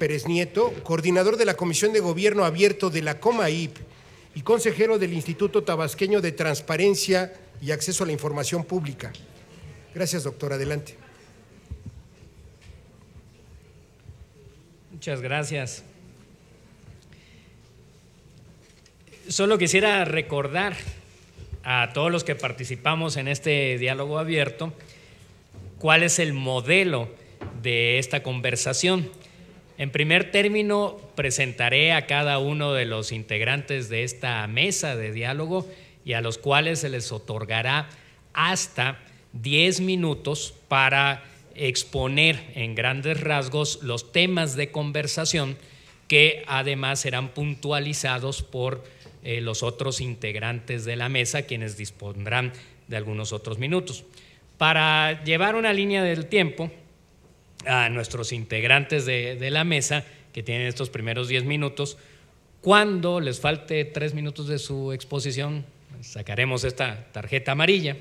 Pérez Nieto, coordinador de la Comisión de Gobierno Abierto de la COMAIP y consejero del Instituto Tabasqueño de Transparencia y Acceso a la Información Pública. Gracias, doctor. Adelante. Muchas gracias. Solo quisiera recordar a todos los que participamos en este diálogo abierto cuál es el modelo de esta conversación. En primer término, presentaré a cada uno de los integrantes de esta mesa de diálogo y a los cuales se les otorgará hasta 10 minutos para exponer en grandes rasgos los temas de conversación que además serán puntualizados por los otros integrantes de la mesa, quienes dispondrán de algunos otros minutos. Para llevar una línea del tiempo a nuestros integrantes de la mesa, que tienen estos primeros 10 minutos, cuando les falte 3 minutos de su exposición, sacaremos esta tarjeta amarilla,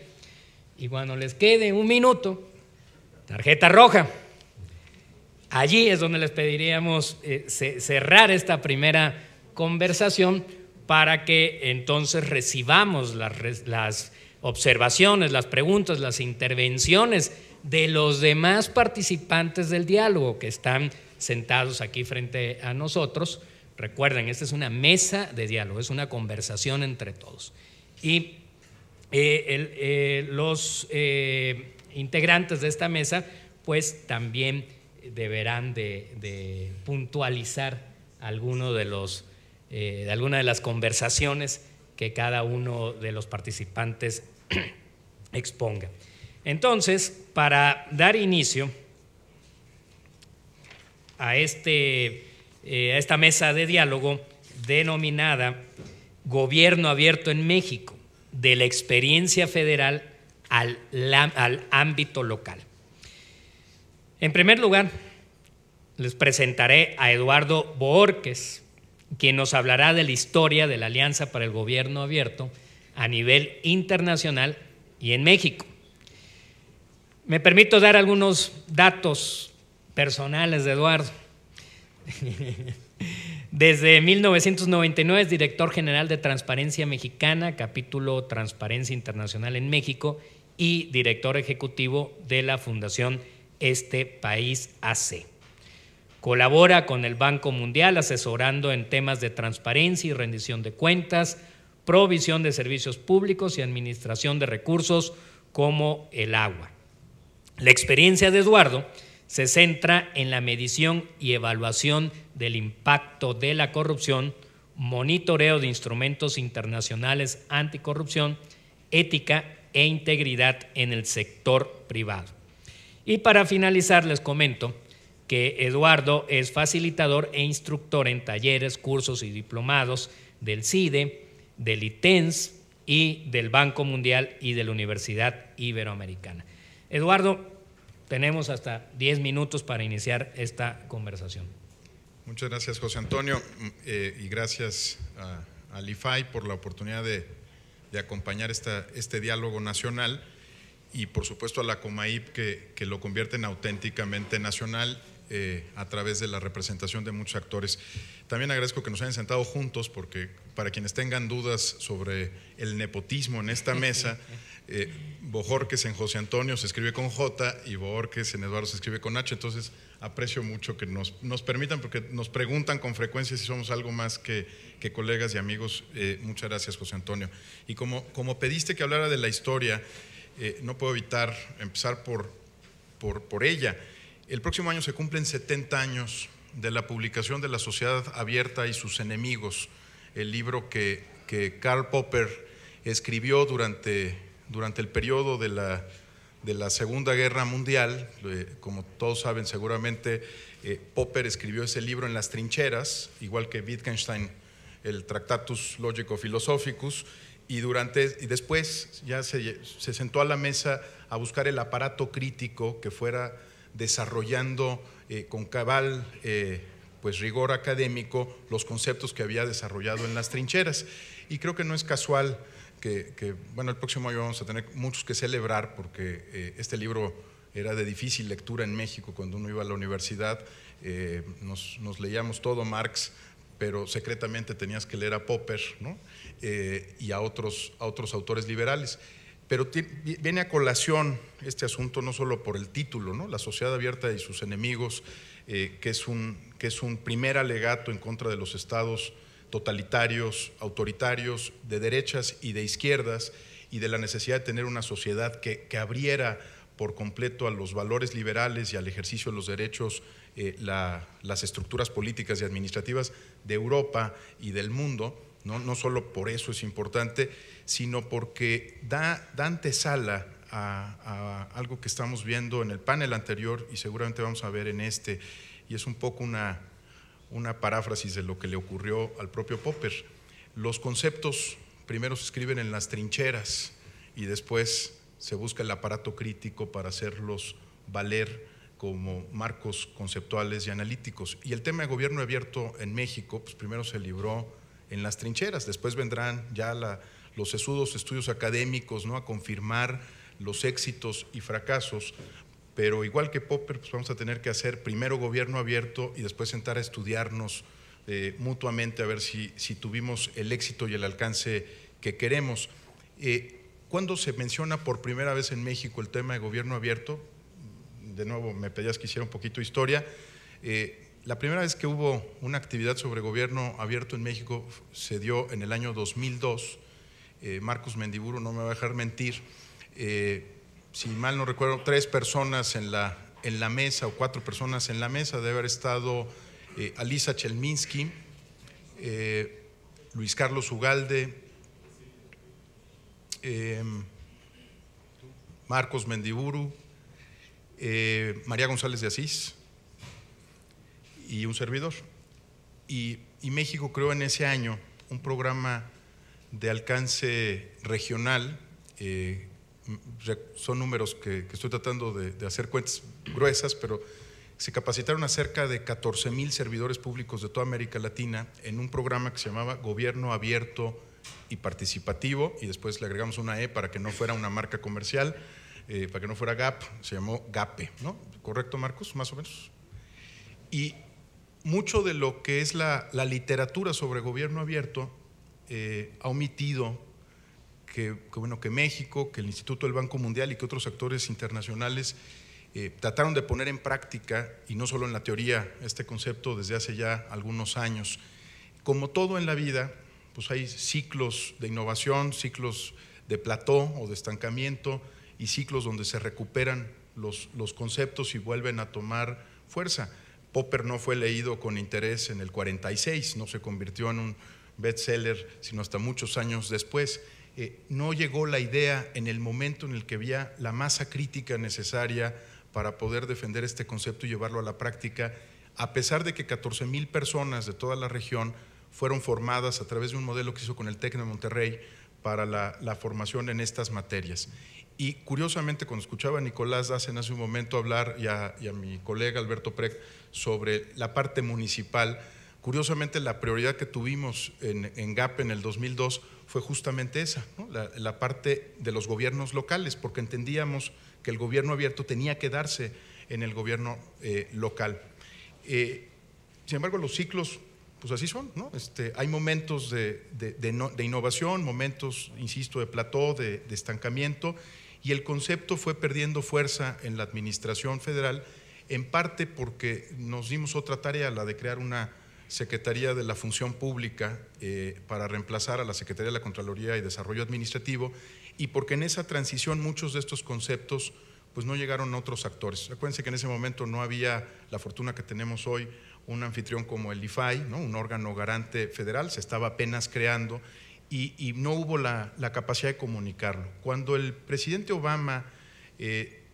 y cuando les quede 1 minuto, tarjeta roja. Allí es donde les pediríamos cerrar esta primera conversación para que entonces recibamos las observaciones, las preguntas, las intervenciones de los demás participantes del diálogo que están sentados aquí frente a nosotros. Recuerden, esta es una mesa de diálogo, es una conversación entre todos. Y los integrantes de esta mesa pues también deberán de puntualizar alguna de las conversaciones que cada uno de los participantes exponga. Entonces, para dar inicio a esta mesa de diálogo denominada Gobierno Abierto en México, de la experiencia federal al ámbito local. En primer lugar, les presentaré a Eduardo Bohórquez, quien nos hablará de la historia de la Alianza para el Gobierno Abierto a nivel internacional y en México. Me permito dar algunos datos personales de Eduardo. Desde 1999 es director general de Transparencia Mexicana, capítulo Transparencia Internacional en México, y director ejecutivo de la Fundación Este País AC. Colabora con el Banco Mundial asesorando en temas de transparencia y rendición de cuentas, provisión de servicios públicos y administración de recursos como el agua. La experiencia de Eduardo se centra en la medición y evaluación del impacto de la corrupción, monitoreo de instrumentos internacionales anticorrupción, ética e integridad en el sector privado. Y para finalizar les comento que Eduardo es facilitador e instructor en talleres, cursos y diplomados del CIDE, del ITENS y del Banco Mundial y de la Universidad Iberoamericana. Eduardo, tenemos hasta 10 minutos para iniciar esta conversación. Muchas gracias, José Antonio, y gracias al IFAI por la oportunidad de acompañar este diálogo nacional y por supuesto a la COMAIP que lo convierten auténticamente nacional a través de la representación de muchos actores. También agradezco que nos hayan sentado juntos porque para quienes tengan dudas sobre el nepotismo en esta mesa, Bohórquez en José Antonio se escribe con J y Bohórquez en Eduardo se escribe con H, entonces aprecio mucho que nos permitan, porque nos preguntan con frecuencia si somos algo más que colegas y amigos. Muchas gracias, José Antonio. Y como pediste que hablara de la historia, no puedo evitar empezar por ella. El próximo año se cumplen 70 años de la publicación de La Sociedad Abierta y sus enemigos, el libro que Karl Popper escribió durante el periodo de la Segunda Guerra Mundial. Como todos saben seguramente, Popper escribió ese libro en las trincheras, igual que Wittgenstein el Tractatus Logico-Philosophicus, y después ya se sentó a la mesa a buscar el aparato crítico que fuera desarrollando con cabal pues rigor académico los conceptos que había desarrollado en las trincheras. Y creo que no es casual que bueno, el próximo año vamos a tener muchos que celebrar, porque este libro era de difícil lectura en México cuando uno iba a la universidad. nos leíamos todo Marx, pero secretamente tenías que leer a Popper, ¿no? Y a otros autores liberales. Pero viene a colación este asunto no solo por el título, ¿no? La sociedad abierta y sus enemigos, que es un primer alegato en contra de los estados totalitarios, autoritarios, de derechas y de izquierdas, y de la necesidad de tener una sociedad que abriera por completo a los valores liberales y al ejercicio de los derechos las estructuras políticas y administrativas de Europa y del mundo. No solo por eso es importante, sino porque da antesala a algo que estamos viendo en el panel anterior y seguramente vamos a ver en este, y es un poco una paráfrasis de lo que le ocurrió al propio Popper. Los conceptos primero se escriben en las trincheras y después se busca el aparato crítico para hacerlos valer como marcos conceptuales y analíticos. Y el tema de gobierno abierto en México, pues primero se libró en las trincheras, después vendrán ya los sesudos estudios académicos, ¿no?, a confirmar los éxitos y fracasos, pero igual que Popper, pues vamos a tener que hacer primero gobierno abierto y después sentar a estudiarnos mutuamente a ver si tuvimos el éxito y el alcance que queremos. ¿Cuándo se menciona por primera vez en México el tema de gobierno abierto? De nuevo, me pedías que hiciera un poquito de historia. La primera vez que hubo una actividad sobre gobierno abierto en México se dio en el año 2002. Marcos Mendiburu no me va a dejar mentir. Si mal no recuerdo, 3 personas en la mesa o 4 personas en la mesa, debe haber estado Alisa Chelminsky, Luis Carlos Ugalde, Marcos Mendiburu, María González de Asís y un servidor. Y México creó en ese año un programa de alcance regional. Son números que estoy tratando de hacer cuentas gruesas, pero se capacitaron a cerca de 14,000 servidores públicos de toda América Latina en un programa que se llamaba Gobierno Abierto y Participativo, y después le agregamos una E para que no fuera una marca comercial, para que no fuera GAP, se llamó GAPE, ¿no? ¿Correcto, Marcos? Más o menos. Y mucho de lo que es la literatura sobre gobierno abierto ha omitido que México, que el Instituto del Banco Mundial y que otros actores internacionales trataron de poner en práctica, y no solo en la teoría, este concepto desde hace ya algunos años. Como todo en la vida, pues hay ciclos de innovación, ciclos de plató o de estancamiento y ciclos donde se recuperan los conceptos y vuelven a tomar fuerza. Popper no fue leído con interés en el 46, no se convirtió en un bestseller sino hasta muchos años después. No llegó la idea en el momento en el que había la masa crítica necesaria para poder defender este concepto y llevarlo a la práctica, a pesar de que 14,000 personas de toda la región fueron formadas a través de un modelo que se hizo con el TEC de Monterrey para la formación en estas materias. Y curiosamente, cuando escuchaba a Nicolás Dazen hace un momento hablar y a mi colega Alberto Prec sobre la parte municipal, curiosamente la prioridad que tuvimos en GAP en el 2002 fue justamente esa, ¿no? la parte de los gobiernos locales, porque entendíamos que el gobierno abierto tenía que darse en el gobierno local. Sin embargo, los ciclos, pues así son, ¿no? Hay momentos de innovación, momentos, insisto, de plató, de estancamiento, y el concepto fue perdiendo fuerza en la administración federal, en parte porque nos dimos otra tarea, la de crear una Secretaría de la Función Pública para reemplazar a la Secretaría de la Contraloría y Desarrollo Administrativo, y porque en esa transición muchos de estos conceptos pues no llegaron a otros actores. Acuérdense que en ese momento no había la fortuna que tenemos hoy, un anfitrión como el IFAI, ¿no?, un órgano garante federal, se estaba apenas creando y no hubo la capacidad de comunicarlo. Cuando el presidente Obama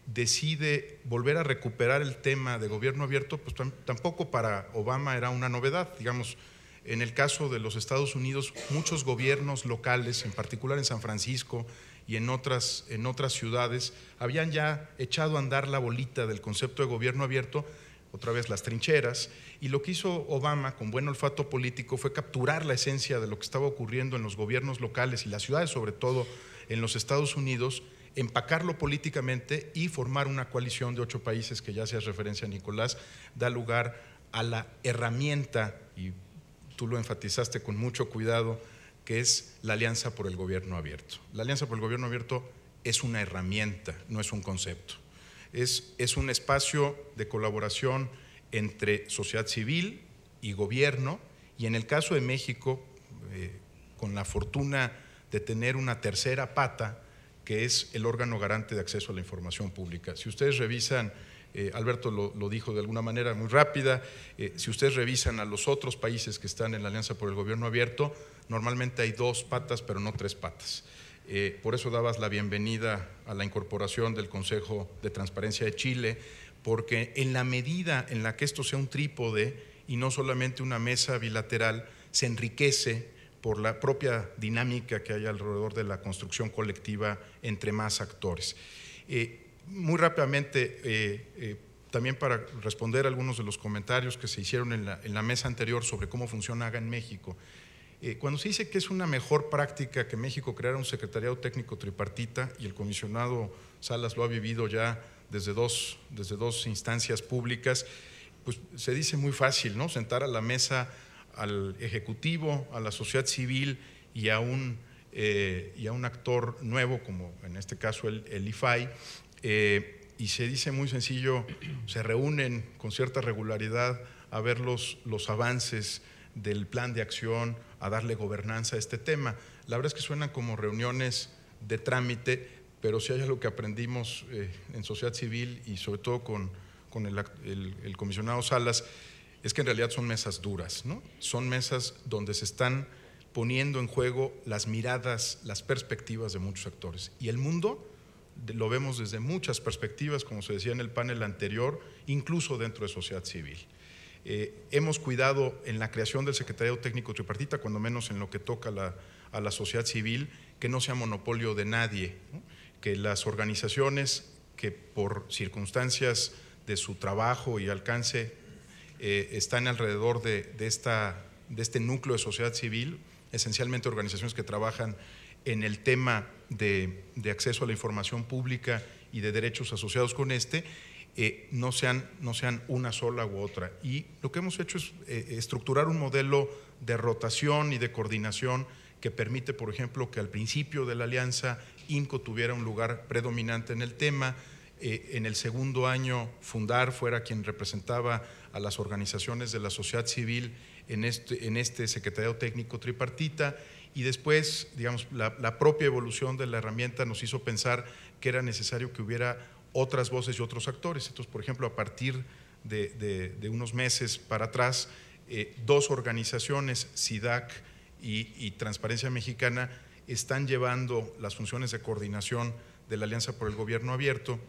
decide volver a recuperar el tema de gobierno abierto, pues tampoco para Obama era una novedad. Digamos, en el caso de los Estados Unidos, muchos gobiernos locales, en particular en San Francisco y en otras ciudades, habían ya echado a andar la bolita del concepto de gobierno abierto, otra vez las trincheras, y lo que hizo Obama con buen olfato político fue capturar la esencia de lo que estaba ocurriendo en los gobiernos locales y las ciudades, sobre todo en los Estados Unidos, empacarlo políticamente y formar una coalición de 8 países que ya hacía referencia a Nicolás, da lugar a la herramienta, y tú lo enfatizaste con mucho cuidado, que es la Alianza por el Gobierno Abierto. La Alianza por el Gobierno Abierto es una herramienta, no es un concepto. Es un espacio de colaboración entre sociedad civil y gobierno, y en el caso de México, con la fortuna de tener una tercera pata, que es el órgano garante de acceso a la información pública. Si ustedes revisan, Alberto lo dijo de alguna manera muy rápida, si ustedes revisan a los otros países que están en la Alianza por el Gobierno Abierto, normalmente hay 2 patas, pero no 3 patas. Por eso dabas la bienvenida a la incorporación del Consejo de Transparencia de Chile, porque en la medida en la que esto sea un trípode y no solamente una mesa bilateral, se enriquece por la propia dinámica que hay alrededor de la construcción colectiva entre más actores. Muy rápidamente, también para responder algunos de los comentarios que se hicieron en la mesa anterior sobre cómo funciona AGA en México. Cuando se dice que es una mejor práctica que México creara un secretariado técnico tripartita, y el comisionado Salas lo ha vivido ya desde dos instancias públicas, pues se dice muy fácil, ¿no? Sentar a la mesa al Ejecutivo, a la sociedad civil y a un actor nuevo, como en este caso el IFAI, y se dice muy sencillo, se reúnen con cierta regularidad a ver los avances del plan de acción, a darle gobernanza a este tema. La verdad es que suenan como reuniones de trámite, pero si hay algo que aprendimos en sociedad civil y sobre todo con el comisionado Salas, es que en realidad son mesas duras, ¿no? Son mesas donde se están poniendo en juego las miradas, las perspectivas de muchos actores. Y el mundo lo vemos desde muchas perspectivas, como se decía en el panel anterior, incluso dentro de sociedad civil. Hemos cuidado en la creación del Secretariado Técnico Tripartita, cuando menos en lo que toca a la sociedad civil, que no sea monopolio de nadie, ¿no? Que las organizaciones que por circunstancias de su trabajo y alcance están alrededor de este núcleo de sociedad civil, esencialmente organizaciones que trabajan en el tema de acceso a la información pública y de derechos asociados con no sean una sola u otra. Y lo que hemos hecho es estructurar un modelo de rotación y de coordinación que permite, por ejemplo, que al principio de la alianza INCO tuviera un lugar predominante en el tema, en el segundo año Fundar fuera quien representaba a las organizaciones de la sociedad civil en este Secretariado Técnico Tripartita, y después, digamos, la propia evolución de la herramienta nos hizo pensar que era necesario que hubiera otras voces y otros actores. Entonces, por ejemplo, a partir de unos meses para atrás, 2 organizaciones, SIDAC y Transparencia Mexicana, están llevando las funciones de coordinación de la Alianza por el Gobierno Abierto,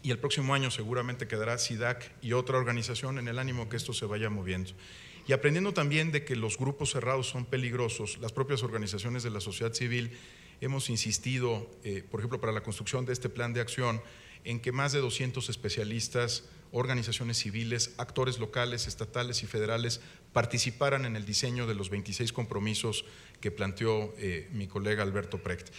y el próximo año seguramente quedará SIDAC y otra organización, en el ánimo que esto se vaya moviendo. Y aprendiendo también de que los grupos cerrados son peligrosos, las propias organizaciones de la sociedad civil hemos insistido, por ejemplo, para la construcción de este plan de acción, en que más de 200 especialistas, organizaciones civiles, actores locales, estatales y federales participaran en el diseño de los 26 compromisos que planteó mi colega Alberto Precht.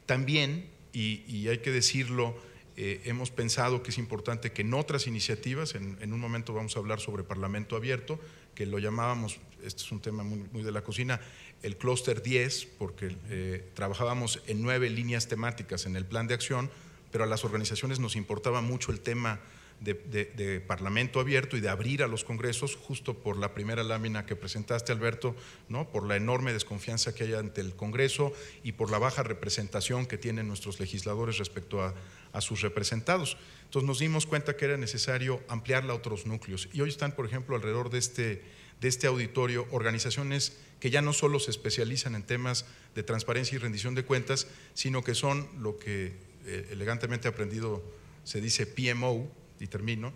También, y hay que decirlo, hemos pensado que es importante que en otras iniciativas, en un momento vamos a hablar sobre Parlamento Abierto, que lo llamábamos, este es un tema muy de la cocina, el Clúster 10, porque trabajábamos en 9 líneas temáticas en el plan de acción, pero a las organizaciones nos importaba mucho el tema de Parlamento Abierto y de abrir a los congresos, justo por la primera lámina que presentaste, Alberto, ¿no? Por la enorme desconfianza que hay ante el Congreso y por la baja representación que tienen nuestros legisladores respecto a sus representados. Entonces nos dimos cuenta que era necesario ampliarla a otros núcleos, y hoy están, por ejemplo, alrededor de este auditorio organizaciones que ya no solo se especializan en temas de transparencia y rendición de cuentas, sino que son lo que elegantemente aprendido se dice PMO, y termino,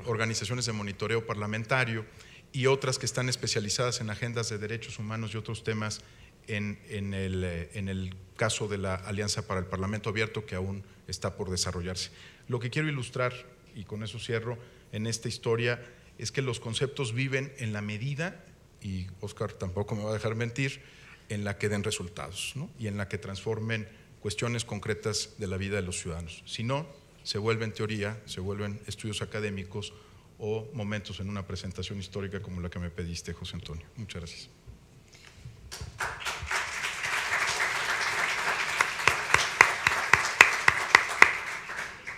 organizaciones de monitoreo parlamentario, y otras que están especializadas en agendas de derechos humanos y otros temas en el caso de la Alianza para el Parlamento Abierto, que aún está por desarrollarse. Lo que quiero ilustrar, y con eso cierro, en esta historia, es que los conceptos viven en la medida, y Óscar tampoco me va a dejar mentir, en la que den resultados, ¿no? Y en la que transformen cuestiones concretas de la vida de los ciudadanos. Si no, se vuelven teoría, se vuelven estudios académicos o momentos en una presentación histórica como la que me pediste, José Antonio. Muchas gracias.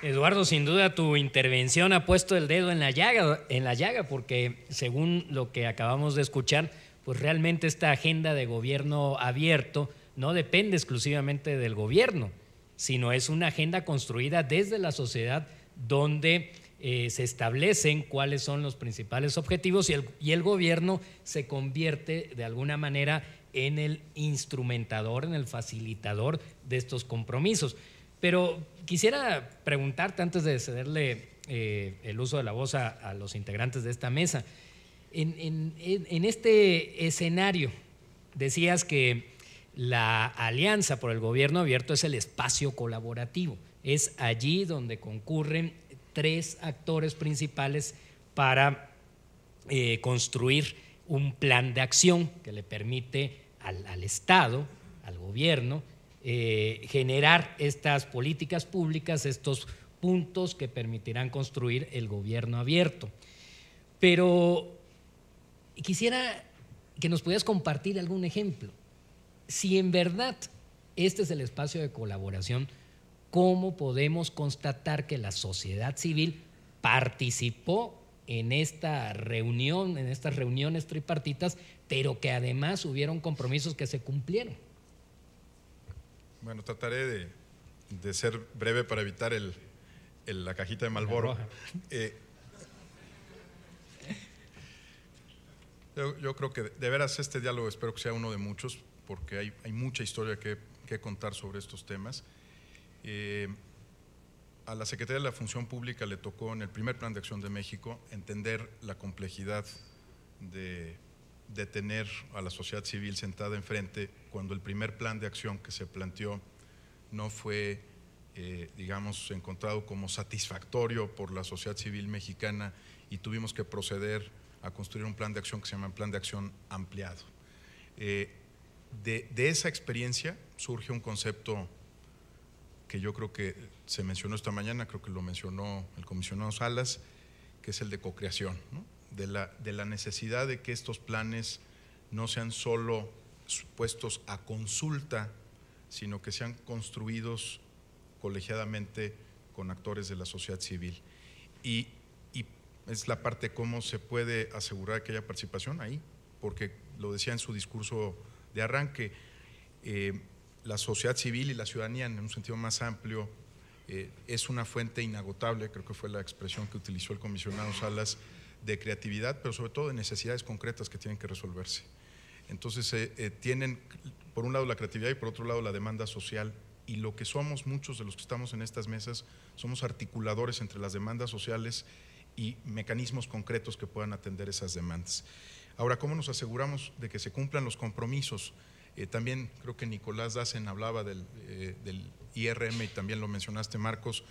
Eduardo, sin duda tu intervención ha puesto el dedo en la llaga, porque según lo que acabamos de escuchar, pues realmente esta agenda de gobierno abierto no depende exclusivamente del gobierno, sino es una agenda construida desde la sociedad donde se establecen cuáles son los principales objetivos y el gobierno se convierte de alguna manera en el instrumentador, en el facilitador de estos compromisos. Pero quisiera preguntarte, antes de cederle el uso de la voz a los integrantes de esta mesa, en este escenario decías que la Alianza por el Gobierno Abierto es el espacio colaborativo, es allí donde concurren 3 actores principales para construir un plan de acción que le permite al Estado, al gobierno, generar estas políticas públicas, estos puntos que permitirán construir el gobierno abierto. Pero quisiera que nos pudieras compartir algún ejemplo. Si en verdad este es el espacio de colaboración, ¿cómo podemos constatar que la sociedad civil participó en esta reunión, en estas reuniones tripartitas, pero que además hubieron compromisos que se cumplieron? Bueno, trataré de ser breve para evitar la cajita de Marlboro. Yo creo que de veras este diálogo espero que sea uno de muchos, porque hay mucha historia que contar sobre estos temas. A la Secretaría de la Función Pública le tocó en el primer Plan de Acción de México entender la complejidad de tener a la sociedad civil sentada enfrente cuando el primer plan de acción que se planteó no fue, digamos, encontrado como satisfactorio por la sociedad civil mexicana y tuvimos que proceder a construir un plan de acción que se llama Plan de Acción Ampliado. De esa experiencia surge un concepto que yo creo que se mencionó esta mañana, creo que lo mencionó el comisionado Salas, que es el de cocreación, ¿no? De la necesidad de que estos planes no sean solo puestos a consulta, sino que sean construidos colegiadamente con actores de la sociedad civil. Y es la parte de cómo se puede asegurar que haya participación ahí, porque lo decía en su discurso de arranque, la sociedad civil y la ciudadanía en un sentido más amplio es una fuente inagotable, creo que fue la expresión que utilizó el comisionado Salas, de creatividad, pero sobre todo de necesidades concretas que tienen que resolverse. Entonces tienen por un lado la creatividad y por otro lado la demanda social, y lo que somos muchos de los que estamos en estas mesas somos articuladores entre las demandas sociales y mecanismos concretos que puedan atender esas demandas. Ahora, ¿cómo nos aseguramos de que se cumplan los compromisos? También creo que Nicolás Dassen hablaba del IRM y también lo mencionaste, Marcos.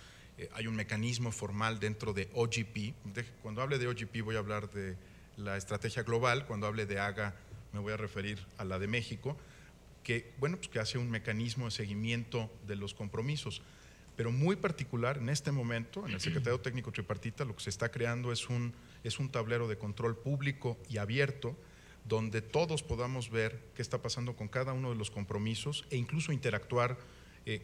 Hay un mecanismo formal dentro de OGP. Cuando hable de OGP voy a hablar de la estrategia global, cuando hable de AGA me voy a referir a la de México, que, bueno, pues que hace un mecanismo de seguimiento de los compromisos. Pero muy particular en este momento, en el Secretariado Técnico Tripartita, lo que se está creando es un tablero de control público y abierto, donde todos podamos ver qué está pasando con cada uno de los compromisos e incluso interactuar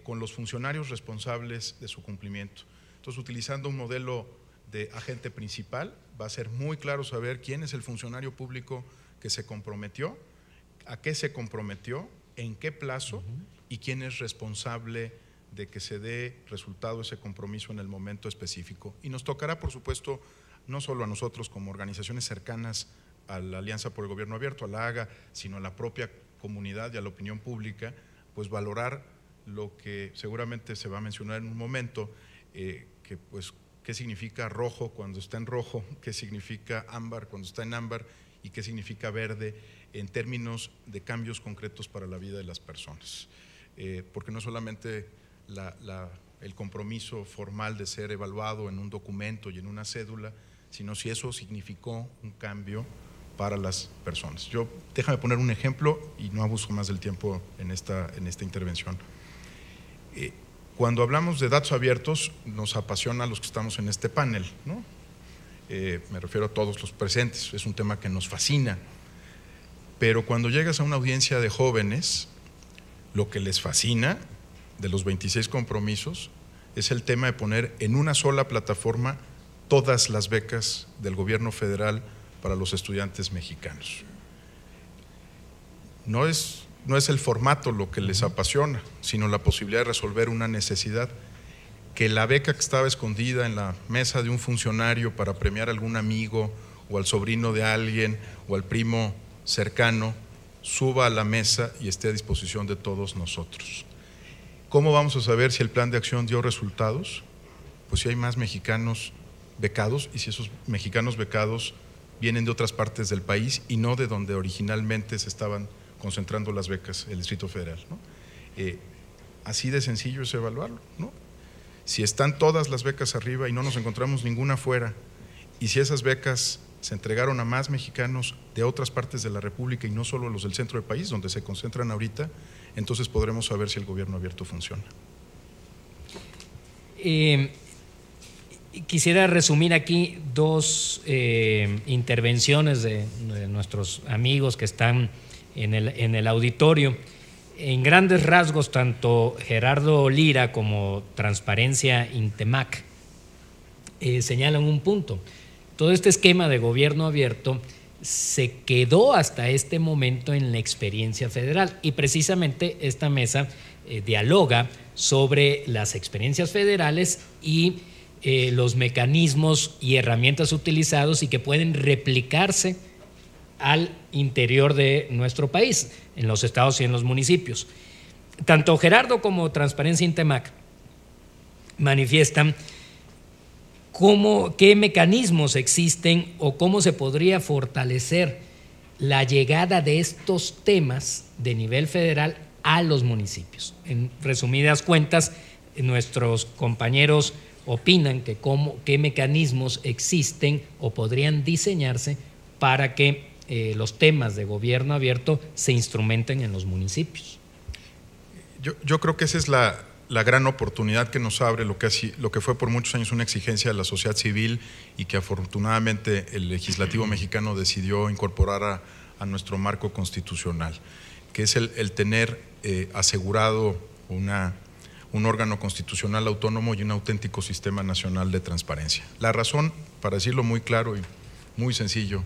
con los funcionarios responsables de su cumplimiento. Entonces, utilizando un modelo de agente principal, va a ser muy claro saber quién es el funcionario público que se comprometió, a qué se comprometió, en qué plazo y quién es responsable de que se dé resultado ese compromiso en el momento específico. Y nos tocará, por supuesto, no solo a nosotros como organizaciones cercanas a la Alianza por el Gobierno Abierto, a la AGA, sino a la propia comunidad y a la opinión pública, pues valorar lo que seguramente se va a mencionar en un momento, que pues qué significa rojo cuando está en rojo, qué significa ámbar cuando está en ámbar y qué significa verde en términos de cambios concretos para la vida de las personas. Porque no solamente el compromiso formal de ser evaluado en un documento y en una cédula, sino si eso significó un cambio para las personas. Déjame poner un ejemplo y no abuso más del tiempo en esta intervención. Cuando hablamos de datos abiertos, nos apasiona a los que estamos en este panel, ¿no? me refiero a todos los presentes, es un tema que nos fascina, pero cuando llegas a una audiencia de jóvenes, lo que les fascina de los 26 compromisos es el tema de poner en una sola plataforma todas las becas del gobierno federal para los estudiantes mexicanos. No es el formato lo que les apasiona, sino la posibilidad de resolver una necesidad, que la beca que estaba escondida en la mesa de un funcionario para premiar a algún amigo o al sobrino de alguien o al primo cercano, suba a la mesa y esté a disposición de todos nosotros. ¿Cómo vamos a saber si el plan de acción dio resultados? Pues si hay más mexicanos becados y si esos mexicanos becados vienen de otras partes del país y no de donde originalmente se estaban concentrando las becas, el Distrito Federal, ¿no? Así de sencillo es evaluarlo, ¿no? Si están todas las becas arriba y no nos encontramos ninguna fuera, y si esas becas se entregaron a más mexicanos de otras partes de la República y no solo los del centro del país, donde se concentran ahorita, entonces podremos saber si el gobierno abierto funciona. Quisiera resumir aquí dos intervenciones de nuestros amigos que están en el auditorio. En grandes rasgos, tanto Gerardo Lira como Transparencia Intemac señalan un punto. Todo este esquema de gobierno abierto se quedó hasta este momento en la experiencia federal y precisamente esta mesa dialoga sobre las experiencias federales y los mecanismos y herramientas utilizados y que pueden replicarse al interior de nuestro país, en los estados y en los municipios. Tanto Gerardo como Transparencia Intemac manifiestan qué mecanismos existen o cómo se podría fortalecer la llegada de estos temas de nivel federal a los municipios. En resumidas cuentas, nuestros compañeros opinan que qué mecanismos existen o podrían diseñarse para que los temas de gobierno abierto se instrumenten en los municipios. Yo creo que esa es la gran oportunidad que nos abre lo que fue por muchos años una exigencia de la sociedad civil y que afortunadamente el legislativo mexicano decidió incorporar a nuestro marco constitucional, que es el tener asegurado un órgano constitucional autónomo y un auténtico sistema nacional de transparencia. La razón, para decirlo muy claro y muy sencillo,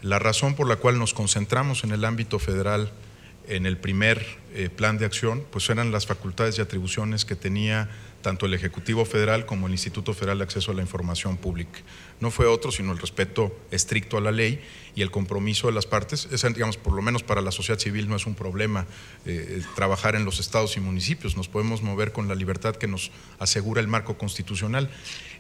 la razón por la cual nos concentramos en el ámbito federal en el primer plan de acción, pues eran las facultades y atribuciones que tenía tanto el Ejecutivo Federal como el Instituto Federal de Acceso a la Información Pública. No fue otro, sino el respeto estricto a la ley y el compromiso de las partes. Esa, digamos, por lo menos para la sociedad civil no es un problema trabajar en los estados y municipios, nos podemos mover con la libertad que nos asegura el marco constitucional.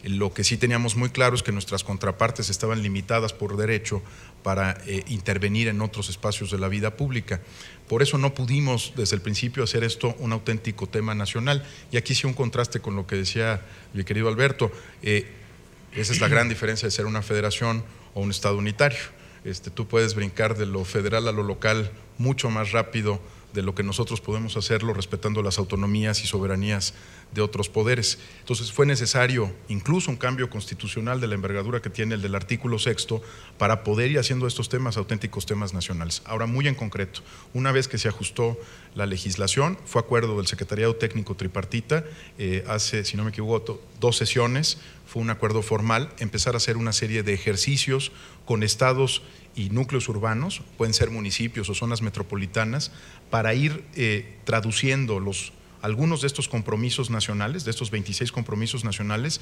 Lo que sí teníamos muy claro es que nuestras contrapartes estaban limitadas por derecho para intervenir en otros espacios de la vida pública. Por eso no pudimos desde el principio hacer esto un auténtico tema nacional. Y aquí sí un contraste con lo que decía mi querido Alberto. Esa es la gran diferencia de ser una federación o un estado unitario. Tú puedes brincar de lo federal a lo local mucho más rápido de lo que nosotros podemos hacerlo, respetando las autonomías y soberanías de otros poderes. Entonces fue necesario incluso un cambio constitucional de la envergadura que tiene el del artículo 6º para poder ir haciendo estos temas auténticos temas nacionales. Ahora, muy en concreto, una vez que se ajustó la legislación, fue acuerdo del Secretariado Técnico Tripartita, hace, si no me equivoco, 2 sesiones, fue un acuerdo formal, empezar a hacer una serie de ejercicios con estados y núcleos urbanos, pueden ser municipios o zonas metropolitanas, para ir traduciendo algunos de estos compromisos nacionales, de estos 26 compromisos nacionales,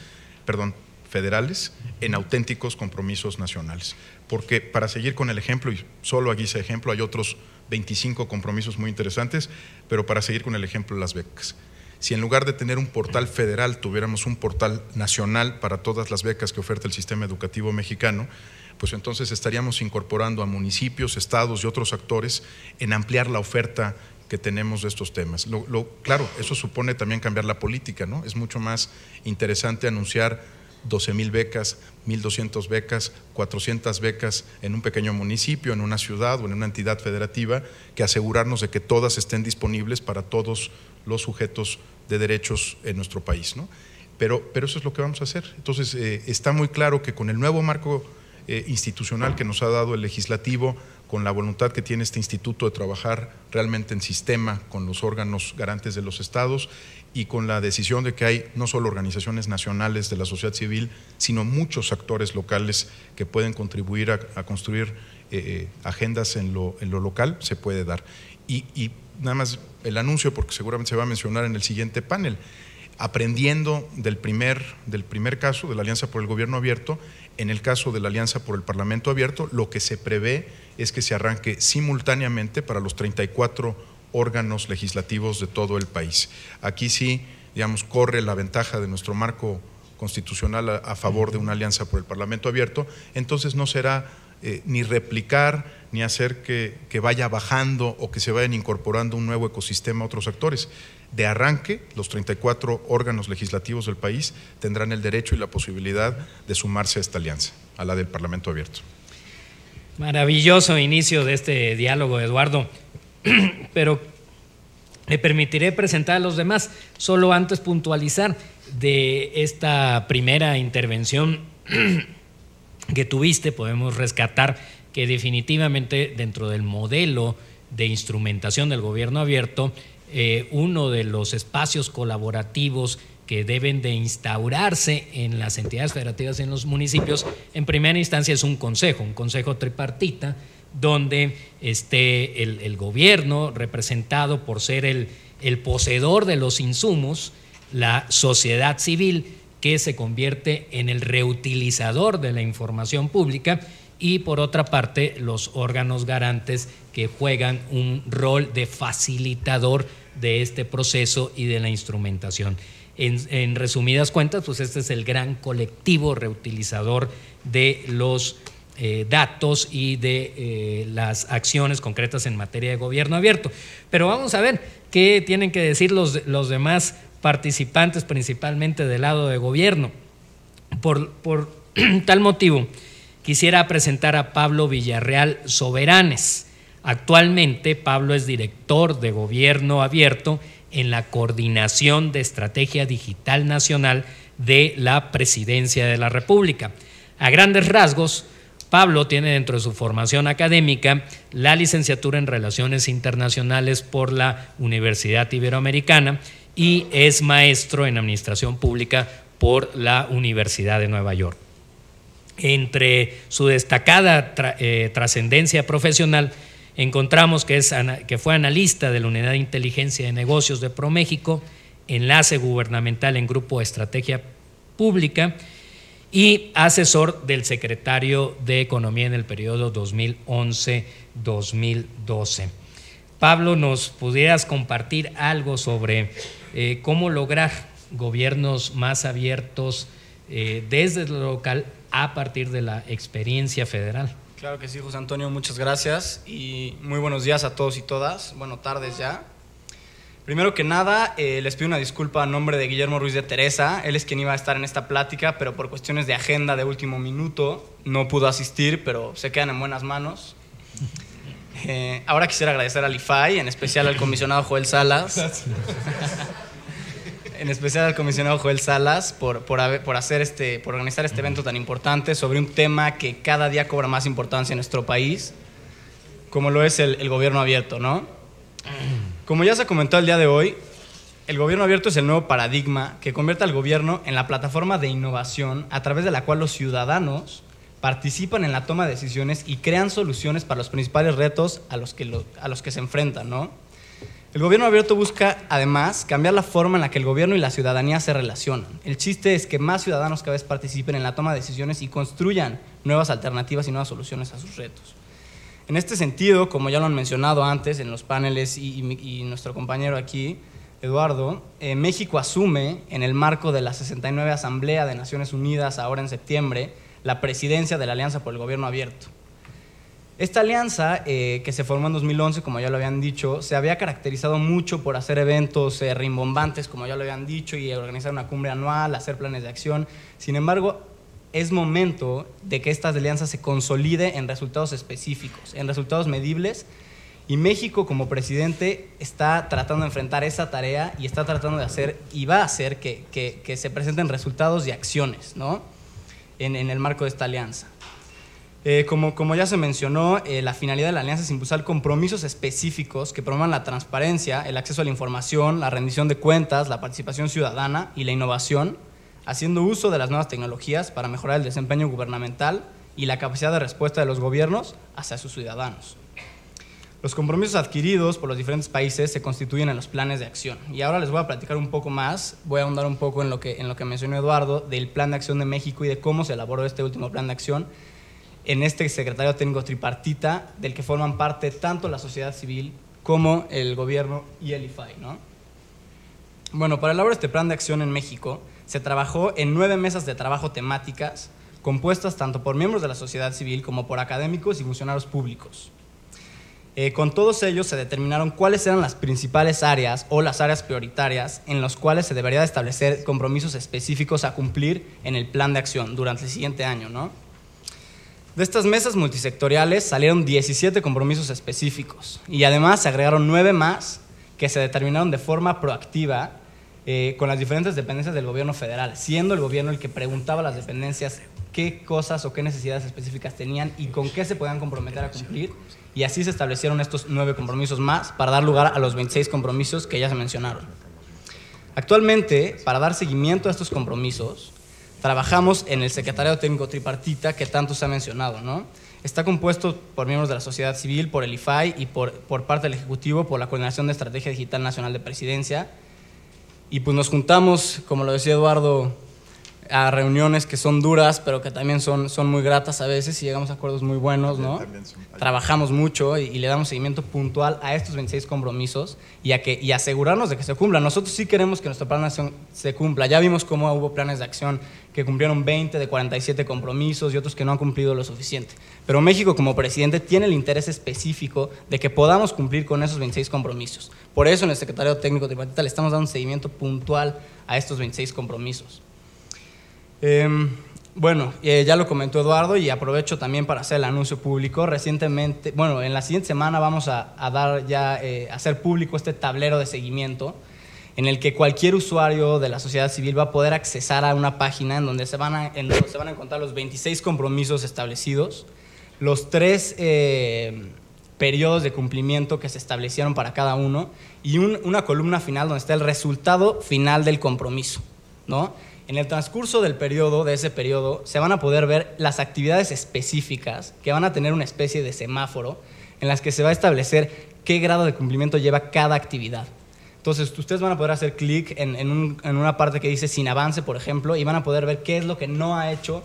federales, en auténticos compromisos nacionales. Porque para seguir con el ejemplo, y solo aquí ese ejemplo, hay otros 25 compromisos muy interesantes, pero para seguir con el ejemplo de las becas. Si en lugar de tener un portal federal tuviéramos un portal nacional para todas las becas que oferta el sistema educativo mexicano, pues entonces estaríamos incorporando a municipios, estados y otros actores en ampliar la oferta que tenemos de estos temas. Claro, eso supone también cambiar la política, ¿no? Es mucho más interesante anunciar 12,000 becas, 1,200 becas, 400 becas en un pequeño municipio, en una ciudad o en una entidad federativa, que asegurarnos de que todas estén disponibles para todos los sujetos de derechos en nuestro país, ¿no? pero eso es lo que vamos a hacer. Entonces, está muy claro que con el nuevo marco institucional que nos ha dado el legislativo, con la voluntad que tiene este instituto de trabajar realmente en sistema con los órganos garantes de los estados y con la decisión de que hay no solo organizaciones nacionales de la sociedad civil, sino muchos actores locales que pueden contribuir a construir agendas en lo local, se puede dar. Y nada más el anuncio, porque seguramente se va a mencionar en el siguiente panel, aprendiendo del primer caso de la Alianza por el Gobierno Abierto. En el caso de la Alianza por el Parlamento Abierto, lo que se prevé es que se arranque simultáneamente para los 34 órganos legislativos de todo el país. Aquí sí, digamos, corre la ventaja de nuestro marco constitucional a favor de una Alianza por el Parlamento Abierto, entonces no será ni replicar, ni hacer que vaya bajando o que se vayan incorporando un nuevo ecosistema a otros actores. De arranque, los 34 órganos legislativos del país tendrán el derecho y la posibilidad de sumarse a esta alianza, a la del Parlamento Abierto. Maravilloso inicio de este diálogo, Eduardo, pero me permitiré presentar a los demás, solo antes puntualizar de esta primera intervención que tuviste. Podemos rescatar que definitivamente dentro del modelo de instrumentación del gobierno abierto, uno de los espacios colaborativos que deben de instaurarse en las entidades federativas y en los municipios, en primera instancia es un consejo tripartita, donde esté el gobierno representado por ser el poseedor de los insumos, la sociedad civil que se convierte en el reutilizador de la información pública, y por otra parte los órganos garantes que juegan un rol de facilitador de este proceso y de la instrumentación. En resumidas cuentas, pues este es el gran colectivo reutilizador de los datos y de las acciones concretas en materia de gobierno abierto. Pero vamos a ver qué tienen que decir los demás participantes, principalmente del lado de gobierno. Por tal motivo, quisiera presentar a Pablo Villarreal Soberanes. Actualmente, Pablo es director de Gobierno Abierto en la Coordinación de Estrategia Digital Nacional de la Presidencia de la República. A grandes rasgos, Pablo tiene dentro de su formación académica la licenciatura en Relaciones Internacionales por la Universidad Iberoamericana y es maestro en Administración Pública por la Universidad de Nueva York. Entre su destacada trascendencia profesional encontramos que fue analista de la Unidad de Inteligencia de Negocios de ProMéxico, enlace gubernamental en Grupo de Estrategia Pública y asesor del secretario de Economía en el periodo 2011-2012. Pablo, ¿nos pudieras compartir algo sobre cómo lograr gobiernos más abiertos desde lo local a partir de la experiencia federal? Claro que sí, José Antonio, muchas gracias y muy buenos días a todos y todas, bueno, tardes ya. Primero que nada, les pido una disculpa a nombre de Guillermo Ruiz de Teresa. Él es quien iba a estar en esta plática, pero por cuestiones de agenda de último minuto no pudo asistir, pero se quedan en buenas manos. Ahora quisiera agradecer al IFAI, en especial al comisionado Joel Salas. En especial al comisionado Joel Salas por organizar este evento tan importante sobre un tema que cada día cobra más importancia en nuestro país, como lo es el gobierno abierto, ¿no? Como ya se comentó el día de hoy, el gobierno abierto es el nuevo paradigma que convierte al gobierno en la plataforma de innovación a través de la cual los ciudadanos participan en la toma de decisiones y crean soluciones para los principales retos a los que se enfrentan, ¿no? El gobierno abierto busca, además, cambiar la forma en la que el gobierno y la ciudadanía se relacionan. El chiste es que más ciudadanos cada vez participen en la toma de decisiones y construyan nuevas alternativas y nuevas soluciones a sus retos. En este sentido, como ya lo han mencionado antes en los paneles y nuestro compañero aquí, Eduardo, México asume, en el marco de la 69 Asamblea de Naciones Unidas, ahora en septiembre, la presidencia de la Alianza por el Gobierno Abierto. Esta alianza, que se formó en 2011, como ya lo habían dicho, se había caracterizado mucho por hacer eventos rimbombantes, como ya lo habían dicho, y organizar una cumbre anual, hacer planes de acción. Sin embargo, es momento de que esta alianza se consolide en resultados específicos, en resultados medibles Y México como presidente está tratando de enfrentar esa tarea y está tratando de hacer y va a hacer que se presenten resultados y acciones, ¿no? en el marco de esta alianza. Como ya se mencionó, la finalidad de la alianza es impulsar compromisos específicos que promuevan la transparencia, el acceso a la información, la rendición de cuentas, la participación ciudadana y la innovación, haciendo uso de las nuevas tecnologías para mejorar el desempeño gubernamental y la capacidad de respuesta de los gobiernos hacia sus ciudadanos. Los compromisos adquiridos por los diferentes países se constituyen en los planes de acción. Y ahora les voy a platicar un poco más, voy a ahondar un poco en lo que mencionó Eduardo, del Plan de Acción de México y de cómo se elaboró este último Plan de Acción en este secretario técnico tripartita, del que forman parte tanto la sociedad civil como el gobierno y el IFAI, ¿no? Bueno, para elaborar este Plan de Acción en México, se trabajó en 9 mesas de trabajo temáticas, compuestas tanto por miembros de la sociedad civil como por académicos y funcionarios públicos. Con todos ellos se determinaron cuáles eran las principales áreas o las áreas prioritarias en las cuales se debería de establecer compromisos específicos a cumplir en el plan de acción durante el siguiente año, ¿no? De estas mesas multisectoriales salieron 17 compromisos específicos y además se agregaron 9 más que se determinaron de forma proactiva con las diferentes dependencias del gobierno federal, siendo el gobierno el que preguntaba a las dependencias qué cosas o qué necesidades específicas tenían y con qué se podían comprometer a cumplir, y así se establecieron estos 9 compromisos más para dar lugar a los 26 compromisos que ya se mencionaron. Actualmente, para dar seguimiento a estos compromisos, trabajamos en el Secretariado Técnico Tripartita que tanto se ha mencionado, ¿no? Está compuesto por miembros de la sociedad civil, por el IFAI y por parte del Ejecutivo, por la Coordinación de Estrategia Digital Nacional de Presidencia. Y pues nos juntamos, como lo decía Eduardo, a reuniones que son duras, pero que también son muy gratas a veces y llegamos a acuerdos muy buenos, ¿no? Trabajamos mucho y le damos seguimiento puntual a estos 26 compromisos y asegurarnos de que se cumplan. Nosotros sí queremos que nuestro plan de acción se cumpla. Ya vimos cómo hubo planes de acción que cumplieron 20 de 47 compromisos y otros que no han cumplido lo suficiente. Pero México como presidente tiene el interés específico de que podamos cumplir con esos 26 compromisos. Por eso en el Secretariado Técnico Tripartita le estamos dando un seguimiento puntual a estos 26 compromisos. Bueno, ya lo comentó Eduardo y aprovecho también para hacer el anuncio público. Recientemente, bueno, en la siguiente semana vamos a dar ya, hacer público este tablero de seguimiento en el que cualquier usuario de la sociedad civil va a poder accesar a una página en donde se van a encontrar los 26 compromisos establecidos, los 3 periodos de cumplimiento que se establecieron para cada uno y una columna final donde está el resultado final del compromiso, ¿no? En el transcurso de ese periodo, se van a poder ver las actividades específicas que van a tener una especie de semáforo en las que se va a establecer qué grado de cumplimiento lleva cada actividad. Entonces, ustedes van a poder hacer clic en una parte que dice sin avance, por ejemplo, y van a poder ver qué es lo que no ha hecho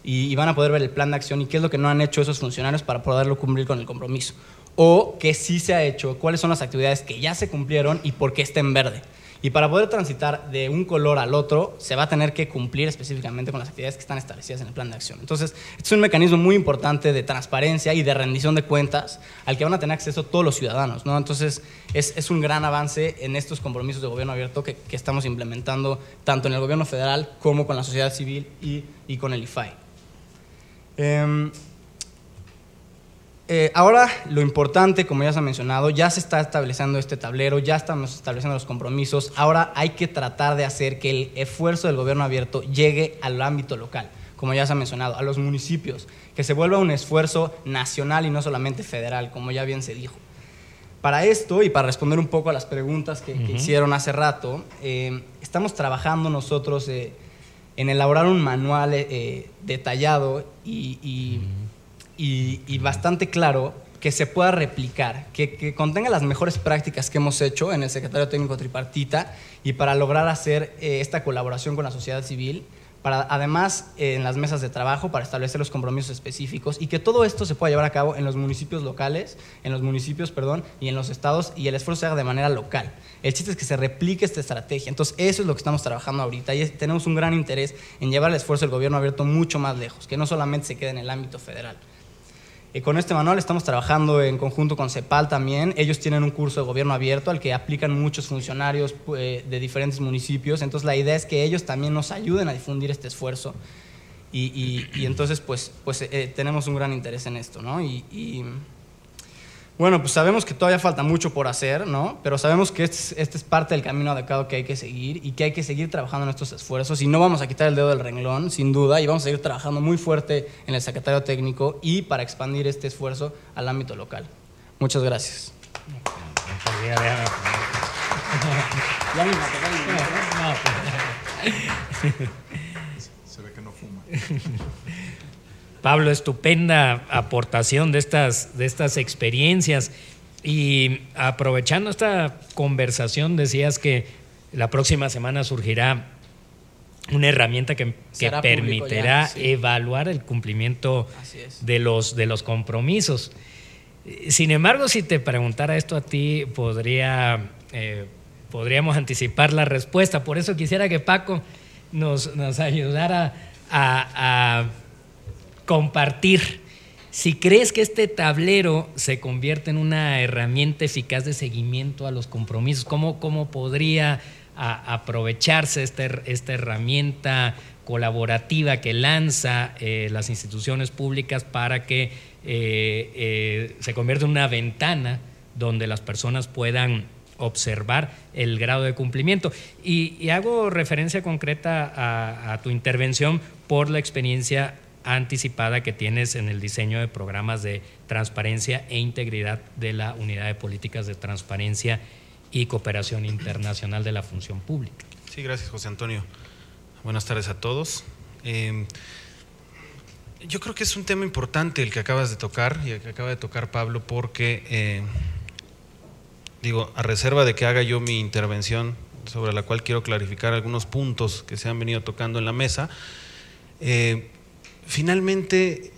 y van a poder ver el plan de acción y qué es lo que no han hecho esos funcionarios para poderlo cumplir con el compromiso. O qué sí se ha hecho, cuáles son las actividades que ya se cumplieron y por qué está en verde. Y para poder transitar de un color al otro, se va a tener que cumplir específicamente con las actividades que están establecidas en el plan de acción. Entonces, este es un mecanismo muy importante de transparencia y de rendición de cuentas al que van a tener acceso todos los ciudadanos, ¿no? Entonces, es un gran avance en estos compromisos de gobierno abierto que estamos implementando tanto en el gobierno federal como con la sociedad civil y con el IFAI. Ahora, lo importante, como ya se ha mencionado, ya se está estableciendo este tablero, ya estamos estableciendo los compromisos. Ahora hay que tratar de hacer que el esfuerzo del gobierno abierto llegue al ámbito local, como ya se ha mencionado, a los municipios, que se vuelva un esfuerzo nacional y no solamente federal, como ya bien se dijo. Para esto, y para responder un poco a las preguntas que hicieron hace rato, estamos trabajando nosotros en elaborar un manual detallado y bastante claro que se pueda replicar, que contenga las mejores prácticas que hemos hecho en el Secretariado Técnico Tripartita y para lograr hacer esta colaboración con la sociedad civil, además en las mesas de trabajo para establecer los compromisos específicos y que todo esto se pueda llevar a cabo en los municipios locales, y en los estados y el esfuerzo se haga de manera local. El chiste es que se replique esta estrategia. Entonces eso es lo que estamos trabajando ahorita y tenemos un gran interés en llevar el esfuerzo del gobierno abierto mucho más lejos, que no solamente se quede en el ámbito federal. Con este manual estamos trabajando en conjunto con CEPAL también. Ellos tienen un curso de gobierno abierto al que aplican muchos funcionarios de diferentes municipios. Entonces la idea es que ellos también nos ayuden a difundir este esfuerzo y entonces pues tenemos un gran interés en esto, ¿no? Bueno, pues sabemos que todavía falta mucho por hacer, ¿no? Pero sabemos que este es parte del camino adecuado que hay que seguir y que hay que seguir trabajando en estos esfuerzos y no vamos a quitar el dedo del renglón, sin duda, y vamos a seguir trabajando muy fuerte en el secretario técnico y para expandir este esfuerzo al ámbito local. Muchas gracias. Se ve que no fuma. Pablo, estupenda aportación de estas experiencias. Y aprovechando esta conversación, decías que la próxima semana surgirá una herramienta que permitirá evaluar el cumplimiento de los compromisos. Sin embargo, si te preguntara esto a ti, podríamos anticipar la respuesta. Por eso quisiera que Paco nos ayudara a compartir si crees que este tablero se convierte en una herramienta eficaz de seguimiento a los compromisos. ¿Cómo podría aprovecharse esta herramienta colaborativa que lanza las instituciones públicas para que se convierta en una ventana donde las personas puedan observar el grado de cumplimiento? Y hago referencia concreta a tu intervención por la experiencia anticipada que tienes en el diseño de programas de transparencia e integridad de la Unidad de Políticas de Transparencia y Cooperación Internacional de la Función Pública. Sí, gracias, José Antonio. Buenas tardes a todos. Yo creo que es un tema importante el que acabas de tocar y el que acaba de tocar Pablo, porque a reserva de que haga yo mi intervención, sobre la cual quiero clarificar algunos puntos que se han venido tocando en la mesa, finalmente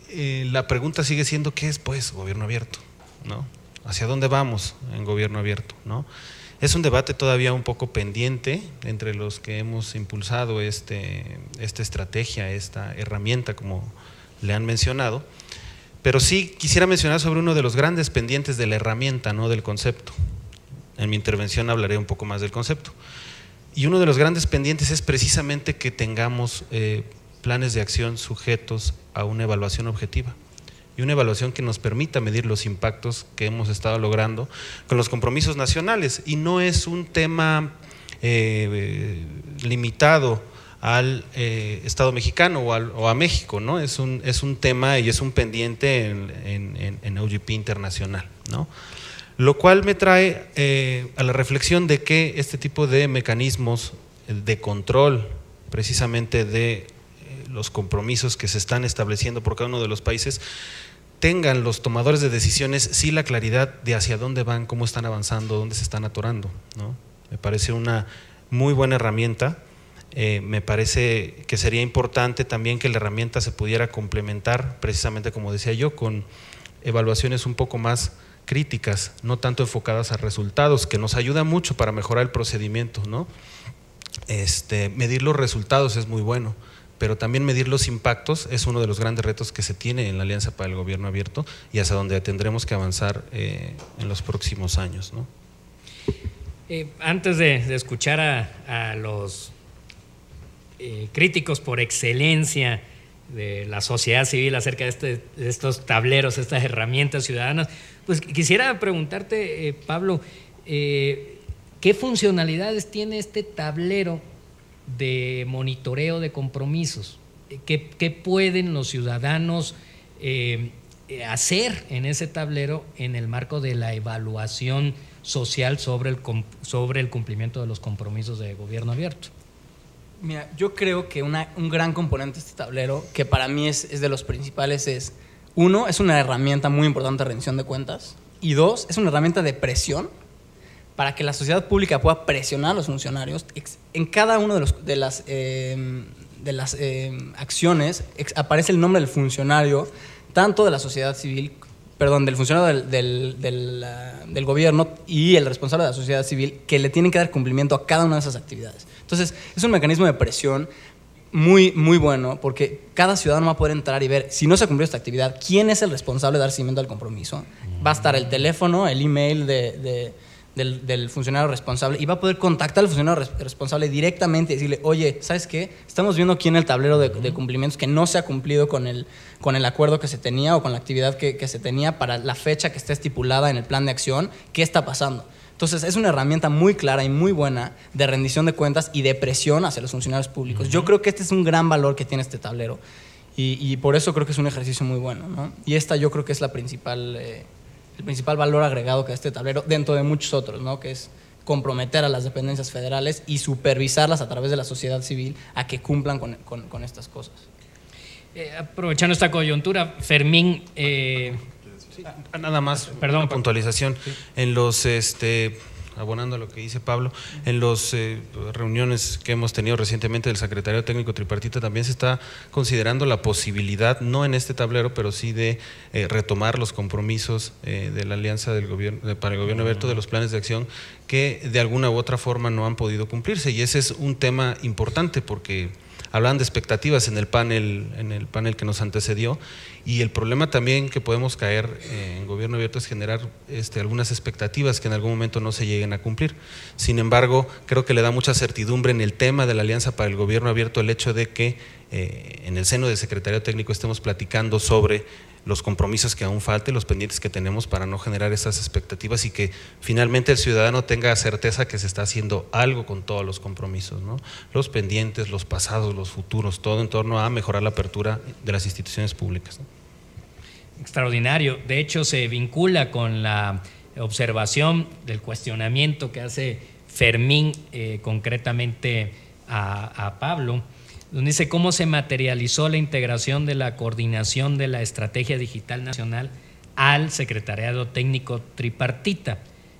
la pregunta sigue siendo ¿qué es pues gobierno abierto? ¿No? ¿Hacia dónde vamos en gobierno abierto? ¿No? Es un debate todavía un poco pendiente entre los que hemos impulsado esta estrategia, esta herramienta, como le han mencionado, pero sí quisiera mencionar sobre uno de los grandes pendientes de la herramienta, no del concepto. En mi intervención hablaré un poco más del concepto. Y uno de los grandes pendientes es precisamente que tengamos planes de acción sujetos a una evaluación objetiva y una evaluación que nos permita medir los impactos que hemos estado logrando con los compromisos nacionales. Y no es un tema limitado al Estado mexicano o a México, ¿no? Es un tema y es un pendiente en OGP internacional, ¿no? Lo cual me trae a la reflexión de que este tipo de mecanismos de control precisamente de los compromisos que se están estableciendo por cada uno de los países, tengan los tomadores de decisiones sí la claridad de hacia dónde van, cómo están avanzando, dónde se están atorando, ¿no? Me parece una muy buena herramienta. Me parece que sería importante también que la herramienta se pudiera complementar, precisamente como decía yo, con evaluaciones un poco más críticas, no tanto enfocadas a resultados, que nos ayuda mucho para mejorar el procedimiento, ¿no? Medir los resultados es muy bueno, pero también medir los impactos es uno de los grandes retos que se tiene en la Alianza para el Gobierno Abierto y hacia donde tendremos que avanzar en los próximos años, ¿no? Antes de escuchar a los críticos por excelencia de la sociedad civil acerca de estos tableros, estas herramientas ciudadanas, pues quisiera preguntarte, Pablo, ¿qué funcionalidades tiene este tablero de monitoreo de compromisos? ¿Qué pueden los ciudadanos hacer en ese tablero en el marco de la evaluación social sobre el cumplimiento de los compromisos de gobierno abierto? Mira, yo creo que un gran componente de este tablero, que para mí es de los principales, es: uno, es una herramienta muy importante de rendición de cuentas, y dos, es una herramienta de presión para que la sociedad pública pueda presionar a los funcionarios. En cada una de las acciones aparece el nombre del funcionario, tanto de la sociedad civil, del funcionario del gobierno y el responsable de la sociedad civil, que le tienen que dar cumplimiento a cada una de esas actividades. Entonces, es un mecanismo de presión muy, muy bueno, porque cada ciudadano va a poder entrar y ver, si no se cumplió esta actividad, quién es el responsable de dar seguimiento al compromiso. Va a estar el teléfono, el email de del funcionario responsable y va a poder contactar al funcionario responsable directamente y decirle, oye, ¿sabes qué? Estamos viendo aquí en el tablero de cumplimientos que no se ha cumplido con el acuerdo que se tenía o con la actividad que se tenía para la fecha que está estipulada en el plan de acción. ¿Qué está pasando? Entonces, es una herramienta muy clara y muy buena de rendición de cuentas y de presión hacia los funcionarios públicos. Yo creo que este es un gran valor que tiene este tablero y por eso creo que es un ejercicio muy bueno, ¿no? Y esta yo creo que es el principal valor agregado que da este tablero, dentro de muchos otros, ¿no? Que es comprometer a las dependencias federales y supervisarlas a través de la sociedad civil a que cumplan con estas cosas. Aprovechando esta coyuntura, Fermín… Nada más, perdón, puntualización. Sí. En los, abonando a lo que dice Pablo, en las reuniones que hemos tenido recientemente del Secretariado Técnico Tripartita también se está considerando la posibilidad, no en este tablero, pero sí de retomar los compromisos de la alianza del gobierno, para el gobierno abierto, de los planes de acción que de alguna u otra forma no han podido cumplirse, y ese es un tema importante porque hablaban de expectativas en el panel que nos antecedió, y el problema también que podemos caer en gobierno abierto es generar algunas expectativas que en algún momento no se lleguen a cumplir. Sin embargo, creo que le da mucha certidumbre en el tema de la Alianza para el Gobierno Abierto el hecho de que en el seno del Secretariado Técnico estemos platicando sobre los compromisos que aún falten, los pendientes que tenemos para no generar esas expectativas y que finalmente el ciudadano tenga certeza que se está haciendo algo con todos los compromisos, ¿no? Los pendientes, los pasados, los futuros, todo en torno a mejorar la apertura de las instituciones públicas, ¿no? Extraordinario. De hecho, se vincula con la observación del cuestionamiento que hace Fermín concretamente a Pablo, donde dice cómo se materializó la integración de la coordinación de la Estrategia Digital Nacional al Secretariado Técnico Tripartita,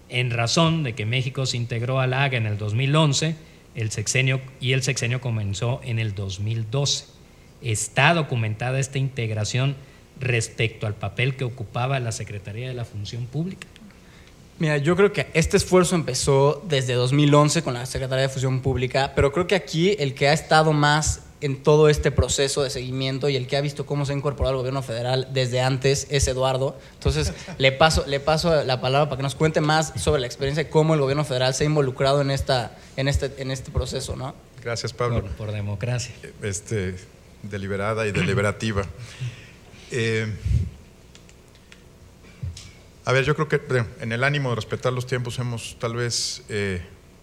en razón de que México se integró a la AGA en el 2011, el sexenio comenzó en el 2012. ¿Está documentada esta integración respecto al papel que ocupaba la Secretaría de la Función Pública? Mira, yo creo que este esfuerzo empezó desde 2011 con la Secretaría de Función Pública, pero creo que aquí el que ha estado más en todo este proceso de seguimiento y el que ha visto cómo se ha incorporado al gobierno federal desde antes es Eduardo. Entonces, le paso la palabra para que nos cuente más sobre la experiencia de cómo el gobierno federal se ha involucrado en este proceso, ¿no? Gracias, Pablo. Por democracia. Deliberada y deliberativa. A ver, yo creo que en el ánimo de respetar los tiempos hemos tal vez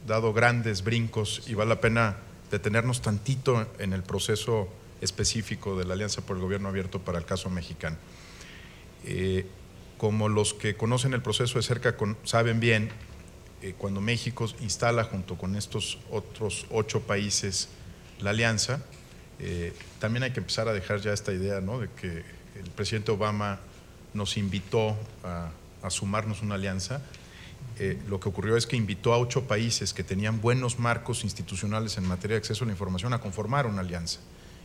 dado grandes brincos y vale la pena detenernos tantito en el proceso específico de la Alianza por el Gobierno Abierto para el caso mexicano. Como los que conocen el proceso de cerca saben bien, cuando México instala junto con estos otros 8 países la alianza, también hay que empezar a dejar ya esta idea, ¿no?, de que el presidente Obama nos invitó a sumarnos una alianza. Lo que ocurrió es que invitó a 8 países que tenían buenos marcos institucionales en materia de acceso a la información a conformar una alianza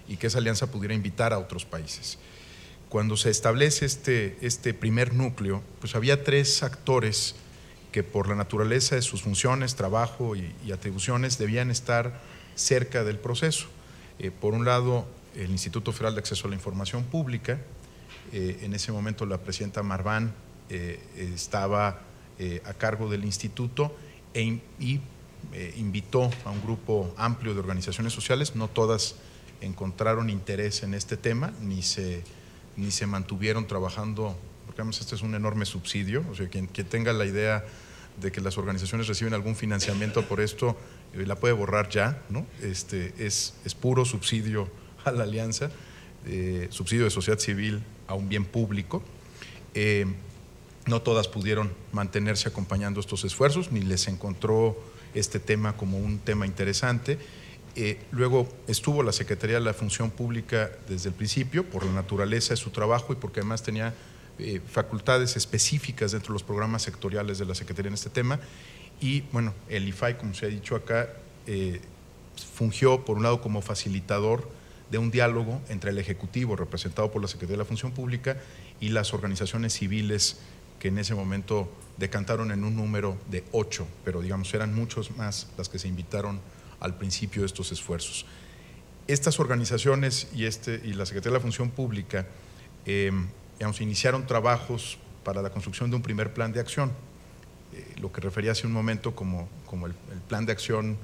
y que esa alianza pudiera invitar a otros países. Cuando se establece este primer núcleo, pues había 3 actores que por la naturaleza de sus funciones, trabajo y atribuciones debían estar cerca del proceso. Por un lado, el Instituto Federal de Acceso a la Información Pública. En ese momento la presidenta Marván estaba a cargo del instituto y invitó a un grupo amplio de organizaciones sociales. No todas encontraron interés en este tema ni se mantuvieron trabajando, porque además este es un enorme subsidio. O sea, quien tenga la idea de que las organizaciones reciben algún financiamiento por esto, la puede borrar ya, ¿no? Es puro subsidio a la alianza, subsidio de sociedad civil a un bien público. No todas pudieron mantenerse acompañando estos esfuerzos, ni les encontró este tema como un tema interesante. Luego estuvo la Secretaría de la Función Pública desde el principio, por la naturaleza de su trabajo y porque además tenía facultades específicas dentro de los programas sectoriales de la Secretaría en este tema. Y bueno, el IFAI, como se ha dicho acá, fungió por un lado como facilitador de un diálogo entre el Ejecutivo, representado por la Secretaría de la Función Pública, y las organizaciones civiles que en ese momento decantaron en un número de 8, pero digamos eran muchos más las que se invitaron al principio de estos esfuerzos. Estas organizaciones y la Secretaría de la Función Pública iniciaron trabajos para la construcción de un primer plan de acción. lo que refería hace un momento como el plan de acción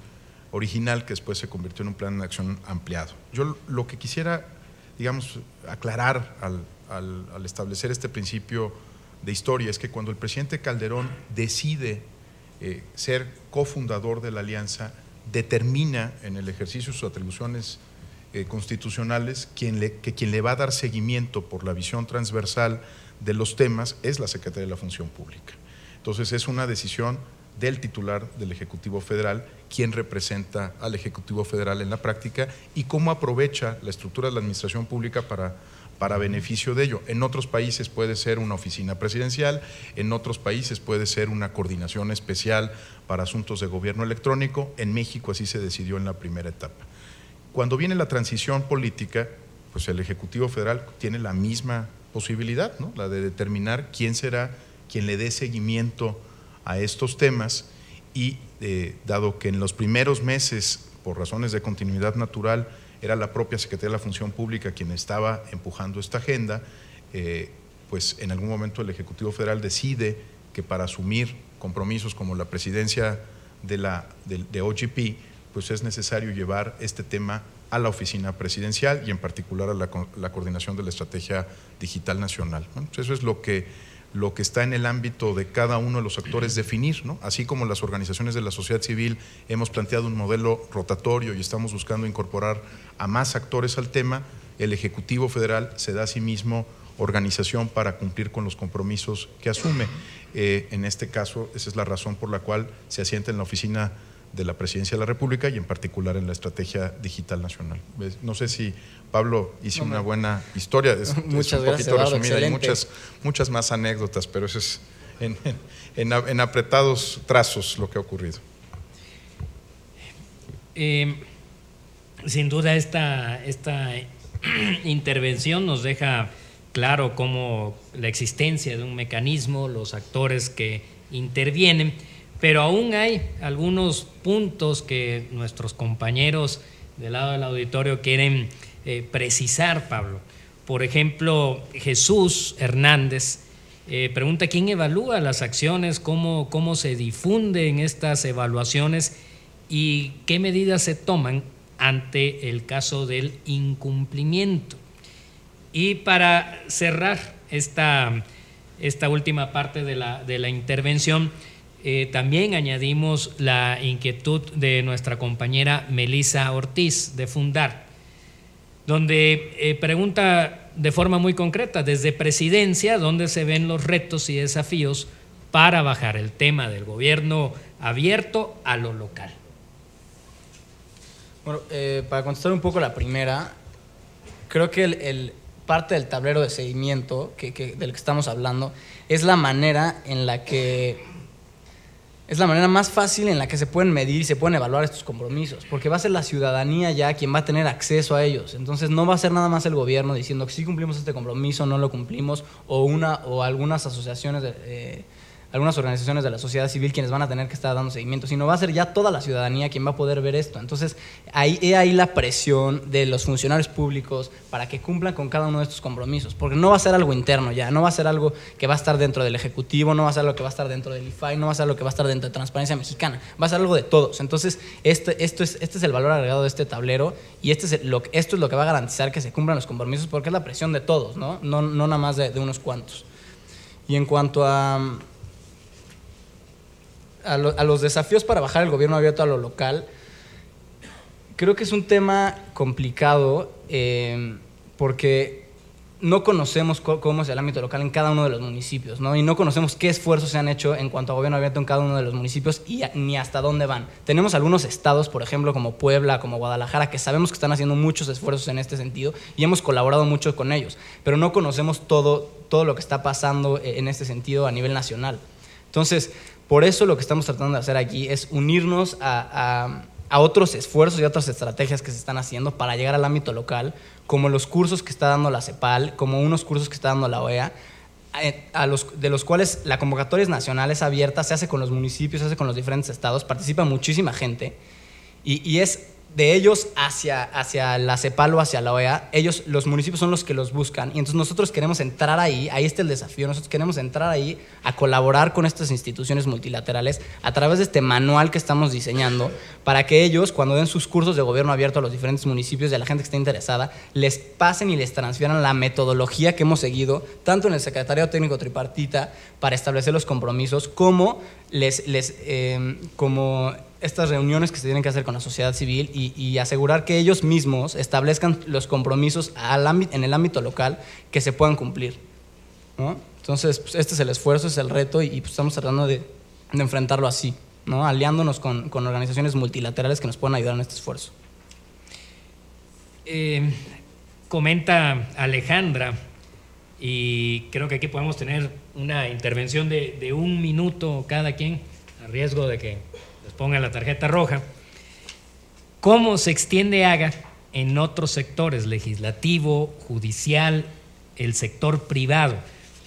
original, que después se convirtió en un plan de acción ampliado. Yo lo que quisiera, digamos, aclarar al establecer este principio de historia es que cuando el presidente Calderón decide ser cofundador de la alianza, determina en el ejercicio de sus atribuciones constitucionales quien le va a dar seguimiento por la visión transversal de los temas es la Secretaría de la Función Pública. Entonces es una decisión del titular del Ejecutivo Federal, quien representa al Ejecutivo Federal en la práctica y cómo aprovecha la estructura de la administración pública para beneficio de ello. En otros países puede ser una oficina presidencial, en otros países puede ser una coordinación especial para asuntos de gobierno electrónico. En México así se decidió en la primera etapa. Cuando viene la transición política, pues el Ejecutivo Federal tiene la misma posibilidad, ¿no? La de determinar quién será quien le dé seguimiento a estos temas y dado que en los primeros meses, por razones de continuidad natural, era la propia Secretaría de la Función Pública quien estaba empujando esta agenda, pues en algún momento el Ejecutivo Federal decide que para asumir compromisos como la presidencia de OGP, pues es necesario llevar este tema a la oficina presidencial y en particular a la coordinación de la estrategia digital nacional, ¿no? Pues eso es lo que está en el ámbito de cada uno de los actores definir, ¿no? Así como las organizaciones de la sociedad civil hemos planteado un modelo rotatorio y estamos buscando incorporar a más actores al tema, el Ejecutivo Federal se da a sí mismo organización para cumplir con los compromisos que asume. En este caso, esa es la razón por la cual se asienta en la oficina de la Presidencia de la República y en particular en la Estrategia Digital Nacional. No sé si, Pablo, hice una buena historia, es un poquito resumida, hay muchas más anécdotas, pero eso es en apretados trazos lo que ha ocurrido. Sin duda esta intervención nos deja claro cómo la existencia de un mecanismo, los actores que intervienen, pero aún hay algunos puntos que nuestros compañeros del lado del auditorio quieren precisar, Pablo. Por ejemplo, Jesús Hernández pregunta quién evalúa las acciones, cómo se difunden estas evaluaciones y qué medidas se toman ante el caso del incumplimiento. Y para cerrar esta última parte de la intervención, también añadimos la inquietud de nuestra compañera Melissa Ortiz de Fundar, donde pregunta de forma muy concreta, desde Presidencia, ¿dónde se ven los retos y desafíos para bajar el tema del gobierno abierto a lo local? Bueno, para contestar un poco la primera, creo que parte del tablero de seguimiento del que estamos hablando es la manera en la que es la manera más fácil en la que se pueden medir y se pueden evaluar estos compromisos, porque va a ser la ciudadanía ya quien va a tener acceso a ellos. Entonces no va a ser nada más el gobierno diciendo que sí cumplimos este compromiso, no lo cumplimos, o algunas asociaciones algunas organizaciones de la sociedad civil quienes van a tener que estar dando seguimiento, sino va a ser ya toda la ciudadanía quien va a poder ver esto. Entonces, ahí la presión de los funcionarios públicos para que cumplan con cada uno de estos compromisos, porque no va a ser algo interno ya, no va a ser algo que va a estar dentro del Ejecutivo, no va a ser algo que va a estar dentro del IFAI, no va a ser algo que va a estar dentro de Transparencia Mexicana, va a ser algo de todos. Entonces, este es el valor agregado de este tablero y esto es lo que va a garantizar que se cumplan los compromisos, porque es la presión de todos, no nada más de unos cuantos. Y en cuanto a los desafíos para bajar el gobierno abierto a lo local, creo que es un tema complicado porque no conocemos cómo es el ámbito local en cada uno de los municipios, ¿no? Y no conocemos qué esfuerzos se han hecho en cuanto a gobierno abierto en cada uno de los municipios y ni hasta dónde van. Tenemos algunos estados, por ejemplo, como Puebla, como Guadalajara, que sabemos que están haciendo muchos esfuerzos en este sentido y hemos colaborado mucho con ellos, pero no conocemos todo lo que está pasando en este sentido a nivel nacional. Entonces, por eso lo que estamos tratando de hacer aquí es unirnos a otros esfuerzos y otras estrategias que se están haciendo para llegar al ámbito local, como los cursos que está dando la CEPAL, como unos cursos que está dando la OEA, de los cuales la convocatoria es nacional, es abierta, se hace con los municipios, se hace con los diferentes estados, participa muchísima gente y es de ellos hacia la CEPAL o hacia la OEA, ellos, los municipios son los que los buscan, y entonces nosotros queremos entrar ahí está el desafío, nosotros queremos entrar ahí a colaborar con estas instituciones multilaterales a través de este manual que estamos diseñando, para que ellos, cuando den sus cursos de gobierno abierto a los diferentes municipios y a la gente que esté interesada, les pasen y les transfieran la metodología que hemos seguido, tanto en el Secretariado Técnico Tripartita, para establecer los compromisos, como como estas reuniones que se tienen que hacer con la sociedad civil y asegurar que ellos mismos establezcan los compromisos en el ámbito local que se puedan cumplir, ¿no? Entonces, pues, este es el esfuerzo, es el reto, y pues, estamos tratando de enfrentarlo así, ¿no? Aliándonos con organizaciones multilaterales que nos puedan ayudar en este esfuerzo. Comenta Alejandra, y creo que aquí podemos tener una intervención de 1 minuto cada quien, a riesgo de que les pongan la tarjeta roja. ¿Cómo se extiende AGA en otros sectores, legislativo, judicial, el sector privado?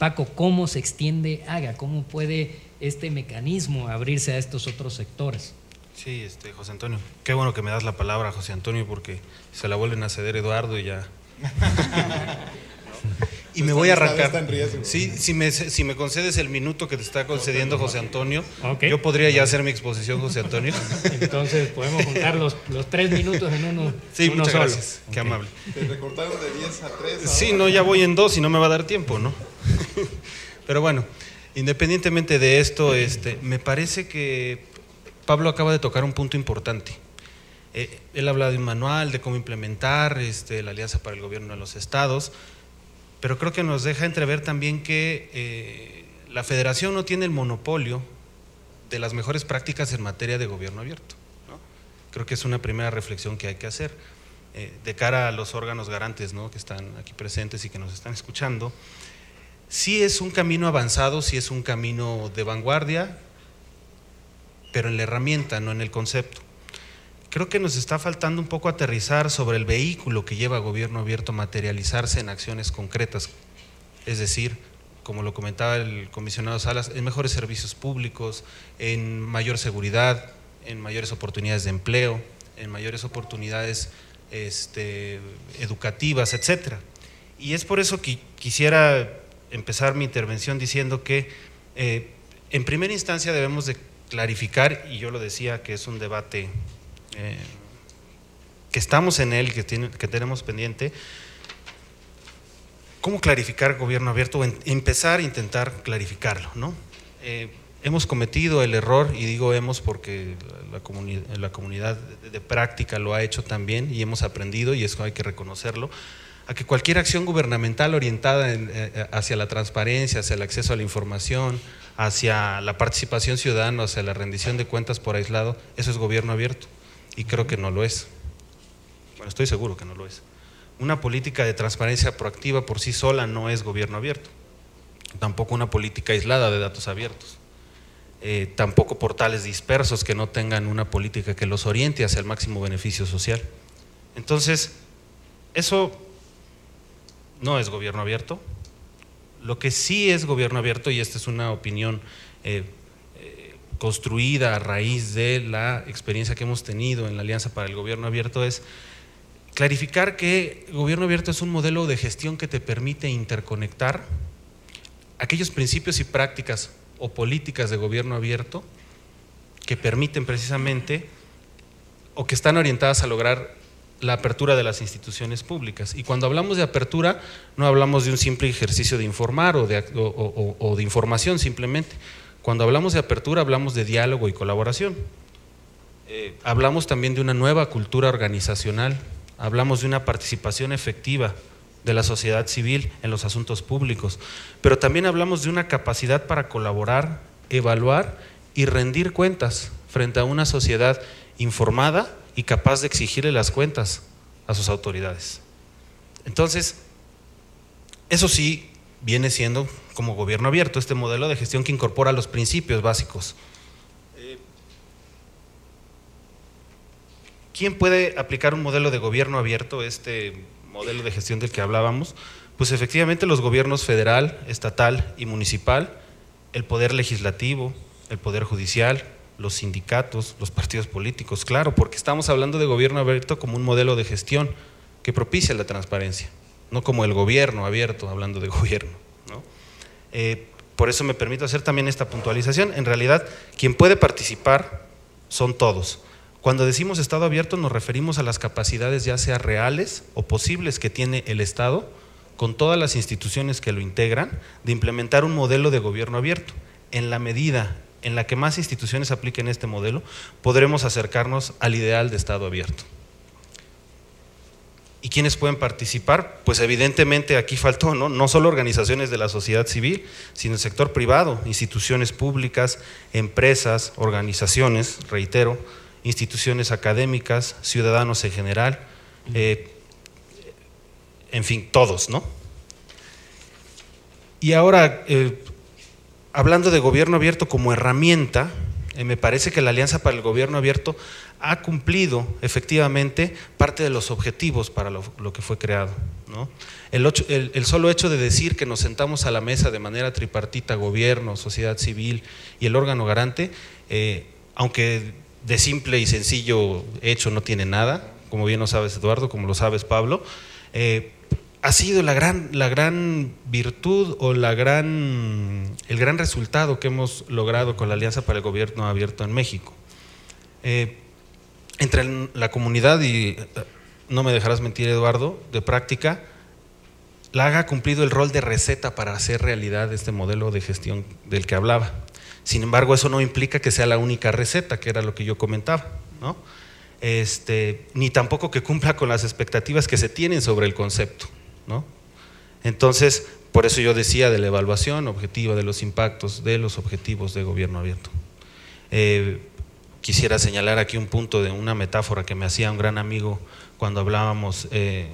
Paco, ¿cómo se extiende AGA? ¿Cómo puede este mecanismo abrirse a estos otros sectores? Sí, José Antonio, qué bueno que me das la palabra, José Antonio, porque se la vuelven a ceder Eduardo y ya. Y me voy a arrancar. Sí, si me concedes el minuto que te está concediendo José Antonio, okay, yo podría ya hacer mi exposición, José Antonio. Entonces podemos juntar los 3 minutos en uno. Sí, uno muchas solo. Gracias, qué amable. Te recortaron de 10 a 3. Ahora. Sí, no, ya voy en 2 y no me va a dar tiempo, ¿no? Pero bueno, independientemente de esto, me parece que Pablo acaba de tocar un punto importante. Él habla de un manual, de cómo implementar la Alianza para el Gobierno de los Estados, pero creo que nos deja entrever también que la Federación no tiene el monopolio de las mejores prácticas en materia de gobierno abierto, ¿no? Creo que es una primera reflexión que hay que hacer de cara a los órganos garantes, ¿no?, que están aquí presentes y que nos están escuchando. Sí es un camino avanzado, sí es un camino de vanguardia, pero en la herramienta, no en el concepto. Creo que nos está faltando un poco aterrizar sobre el vehículo que lleva a gobierno abierto a materializarse en acciones concretas, es decir, como lo comentaba el comisionado Salas, en mejores servicios públicos, en mayor seguridad, en mayores oportunidades de empleo, en mayores oportunidades educativas, etcétera. Y es por eso que quisiera empezar mi intervención diciendo que en primera instancia debemos de clarificar, y yo lo decía que es un debate que estamos en él, que tenemos pendiente, cómo clarificar gobierno abierto, o empezar a intentar clarificarlo, ¿no? Hemos cometido el error, y digo hemos porque la comunidad de práctica lo ha hecho también, y hemos aprendido, y eso hay que reconocerlo, a que cualquier acción gubernamental orientada hacia la transparencia, hacia el acceso a la información, hacia la participación ciudadana, hacia la rendición de cuentas por aislado, eso es gobierno abierto, y creo que no lo es. Bueno, estoy seguro que no lo es. Una política de transparencia proactiva por sí sola no es gobierno abierto, tampoco una política aislada de datos abiertos, tampoco portales dispersos que no tengan una política que los oriente hacia el máximo beneficio social. Entonces, eso no es gobierno abierto. Lo que sí es gobierno abierto, y esta es una opinión construida a raíz de la experiencia que hemos tenido en la Alianza para el Gobierno Abierto, es clarificar que el gobierno abierto es un modelo de gestión que te permite interconectar aquellos principios y prácticas o políticas de gobierno abierto que permiten precisamente o que están orientadas a lograr la apertura de las instituciones públicas. Y cuando hablamos de apertura, no hablamos de un simple ejercicio de informar o de información simplemente. Cuando hablamos de apertura, hablamos de diálogo y colaboración. Hablamos también de una nueva cultura organizacional, hablamos de una participación efectiva de la sociedad civil en los asuntos públicos, pero también hablamos de una capacidad para colaborar, evaluar y rendir cuentas frente a una sociedad informada y capaz de exigirle las cuentas a sus autoridades. Entonces, eso sí viene siendo como gobierno abierto, este modelo de gestión que incorpora los principios básicos. ¿Quién puede aplicar un modelo de gobierno abierto, este modelo de gestión del que hablábamos? Pues efectivamente los gobiernos federal, estatal y municipal, el poder legislativo, el poder judicial, los sindicatos, los partidos políticos, claro, porque estamos hablando de gobierno abierto como un modelo de gestión que propicia la transparencia, no como el gobierno abierto, hablando de gobierno, ¿no? Por eso me permito hacer también esta puntualización. En realidad, quien puede participar son todos. Cuando decimos Estado abierto nos referimos a las capacidades ya sea reales o posibles que tiene el Estado, con todas las instituciones que lo integran, de implementar un modelo de gobierno abierto. En la medida en la que más instituciones apliquen este modelo, podremos acercarnos al ideal de Estado abierto. ¿Y quiénes pueden participar? Pues evidentemente aquí faltó, ¿no? No solo organizaciones de la sociedad civil, sino el sector privado, instituciones públicas, empresas, organizaciones, reitero, instituciones académicas, ciudadanos en general, en fin, todos, ¿no? Y ahora, hablando de gobierno abierto como herramienta, me parece que la Alianza para el Gobierno Abierto ha cumplido efectivamente parte de los objetivos para lo que fue creado, ¿no? El solo hecho de decir que nos sentamos a la mesa de manera tripartita, gobierno, sociedad civil y el órgano garante, aunque de simple y sencillo hecho no tiene nada, como bien lo sabes Eduardo, como lo sabes Pablo, ha sido la gran virtud o el gran resultado que hemos logrado con la Alianza para el Gobierno Abierto en México. Entre la comunidad, y no me dejarás mentir Eduardo, de práctica, la ha cumplido el rol de receta para hacer realidad este modelo de gestión del que hablaba. Sin embargo, eso no implica que sea la única receta, que era lo que yo comentaba, ¿no? Ni tampoco que cumpla con las expectativas que se tienen sobre el concepto, ¿no? Entonces, por eso yo decía de la evaluación objetiva de los impactos de los objetivos de gobierno abierto. Quisiera señalar aquí un punto de una metáfora que me hacía un gran amigo cuando hablábamos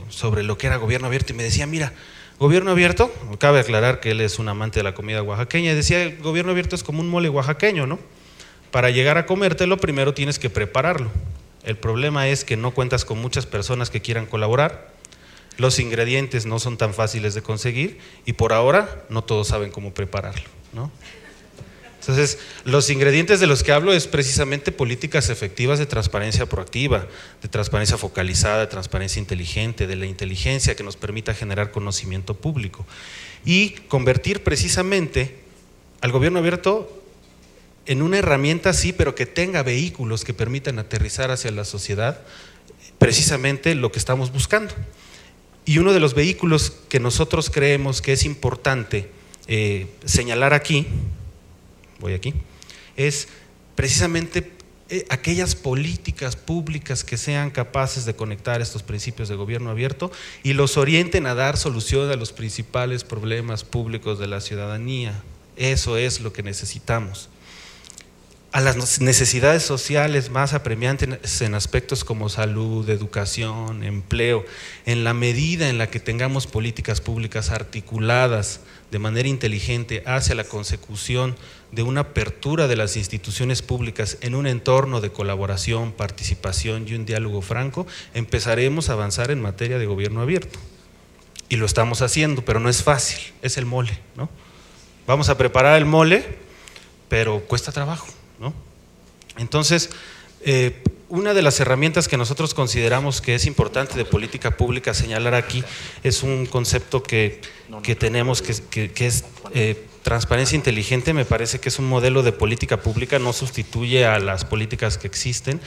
sobre lo que era gobierno abierto, y me decía, mira, gobierno abierto, cabe aclarar que él es un amante de la comida oaxaqueña, y decía, el gobierno abierto es como un mole oaxaqueño, ¿no? Para llegar a comértelo primero tienes que prepararlo. El problema es que no cuentas con muchas personas que quieran colaborar, los ingredientes no son tan fáciles de conseguir y por ahora no todos saben cómo prepararlo, ¿no? Entonces, los ingredientes de los que hablo es precisamente políticas efectivas de transparencia proactiva, de transparencia focalizada, de transparencia inteligente, de la inteligencia que nos permita generar conocimiento público y convertir precisamente al gobierno abierto en una herramienta, sí, pero que tenga vehículos que permitan aterrizar hacia la sociedad precisamente lo que estamos buscando. Y uno de los vehículos que nosotros creemos que es importante señalar aquí, voy aquí, es precisamente aquellas políticas públicas que sean capaces de conectar estos principios de gobierno abierto y los orienten a dar solución a los principales problemas públicos de la ciudadanía. Eso es lo que necesitamos. A las necesidades sociales más apremiantes en aspectos como salud, educación, empleo, en la medida en la que tengamos políticas públicas articuladas de manera inteligente hacia la consecución de una apertura de las instituciones públicas en un entorno de colaboración, participación y un diálogo franco, empezaremos a avanzar en materia de gobierno abierto. Y lo estamos haciendo, pero no es fácil, es el mole, ¿no? Vamos a preparar el mole, pero cuesta trabajo, ¿no? Entonces, una de las herramientas que nosotros consideramos que es importante de política pública señalar aquí es un concepto que tenemos que es transparencia inteligente. Me parece que es un modelo de política pública, no sustituye a las políticas que existen,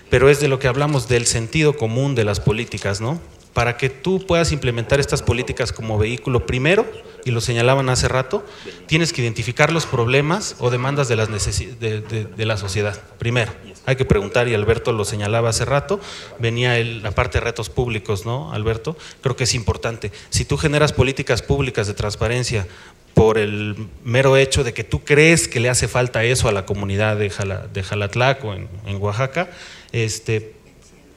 pero es de lo que hablamos del sentido común de las políticas, ¿no? Para que tú puedas implementar estas políticas como vehículo, primero, y lo señalaban hace rato, tienes que identificar los problemas o demandas de la sociedad. Primero, hay que preguntar, y Alberto lo señalaba hace rato, venía la parte de retos públicos, ¿no, Alberto? Creo que es importante. Si tú generas políticas públicas de transparencia por el mero hecho de que tú crees que le hace falta eso a la comunidad de Jalatlaco en Oaxaca,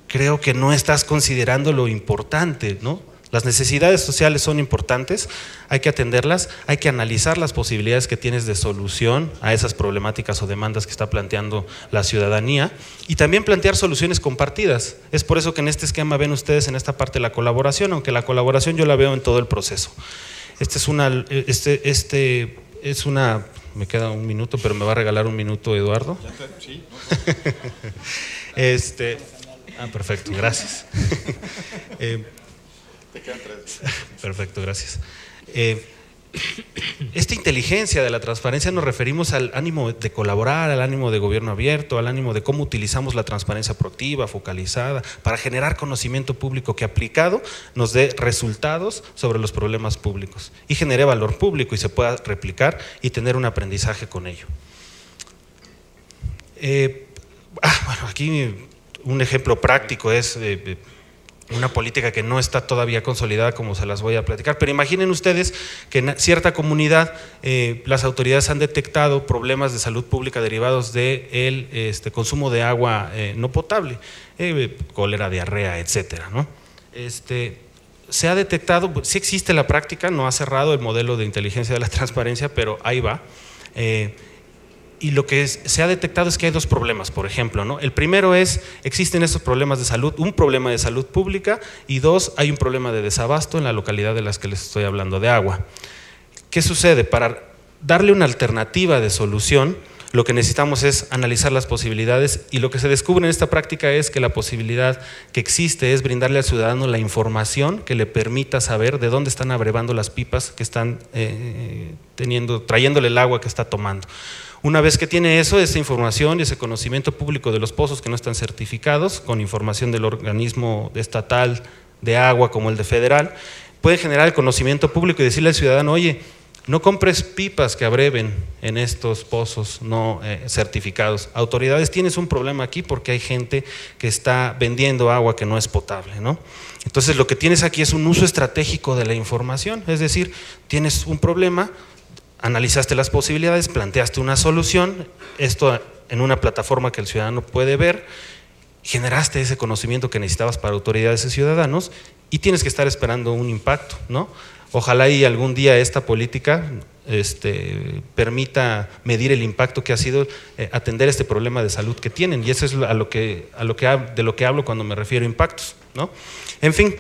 creo que no estás considerando lo importante, ¿no? Las necesidades sociales son importantes, hay que atenderlas, hay que analizar las posibilidades que tienes de solución a esas problemáticas o demandas que está planteando la ciudadanía y también plantear soluciones compartidas. Es por eso que en este esquema ven ustedes en esta parte la colaboración, aunque la colaboración yo la veo en todo el proceso. Es una me queda un minuto, pero me va a regalar un minuto Eduardo. Sí, Perfecto, gracias. te quedan 3. Perfecto, gracias. Esta inteligencia de la transparencia nos referimos al ánimo de colaborar, al ánimo de gobierno abierto, al ánimo de cómo utilizamos la transparencia proactiva, focalizada, para generar conocimiento público que aplicado nos dé resultados sobre los problemas públicos y genere valor público y se pueda replicar y tener un aprendizaje con ello. Bueno, aquí un ejemplo práctico es una política que no está todavía consolidada, como se las voy a platicar, pero imaginen ustedes que en cierta comunidad las autoridades han detectado problemas de salud pública derivados del consumo de agua no potable, cólera, diarrea, etcétera, ¿no? Se ha detectado, sí existe la práctica, no ha cerrado el modelo de inteligencia de la transparencia, pero ahí va. Y lo que se ha detectado es que hay dos problemas, por ejemplo, ¿no? El primero es, existen estos problemas de salud, un problema de salud pública, y dos, hay un problema de desabasto en la localidad de las que les estoy hablando de agua. ¿Qué sucede? Para darle una alternativa de solución, lo que necesitamos es analizar las posibilidades, y lo que se descubre en esta práctica es que la posibilidad que existe es brindarle al ciudadano la información que le permita saber de dónde están abrevando las pipas que están trayéndole el agua que está tomando. Una vez que tiene eso, esa información y ese conocimiento público de los pozos que no están certificados, con información del organismo estatal de agua como el de federal, puede generar el conocimiento público y decirle al ciudadano, oye, no compres pipas que abreven en estos pozos no certificados. Autoridades, tienes un problema aquí porque hay gente que está vendiendo agua que no es potable, ¿no? Entonces lo que tienes aquí es un uso estratégico de la información, es decir, tienes un problema, analizaste las posibilidades, planteaste una solución, esto en una plataforma que el ciudadano puede ver, generaste ese conocimiento que necesitabas para autoridades y ciudadanos y tienes que estar esperando un impacto, ¿no? Ojalá y algún día esta política permita medir el impacto que ha sido atender este problema de salud que tienen, y eso es de lo que hablo cuando me refiero a impactos, ¿no? En fin,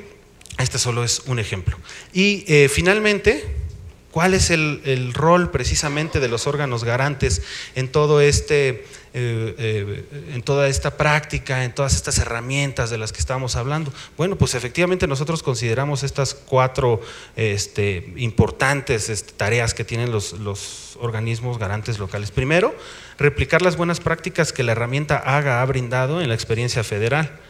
este solo es un ejemplo. Y finalmente, ¿cuál es el rol precisamente de los órganos garantes en todo en toda esta práctica, en todas estas herramientas de las que estamos hablando? Bueno, pues efectivamente nosotros consideramos estas 4 importantes tareas que tienen los organismos garantes locales. Primero, replicar las buenas prácticas que la herramienta AGA ha brindado en la experiencia federal,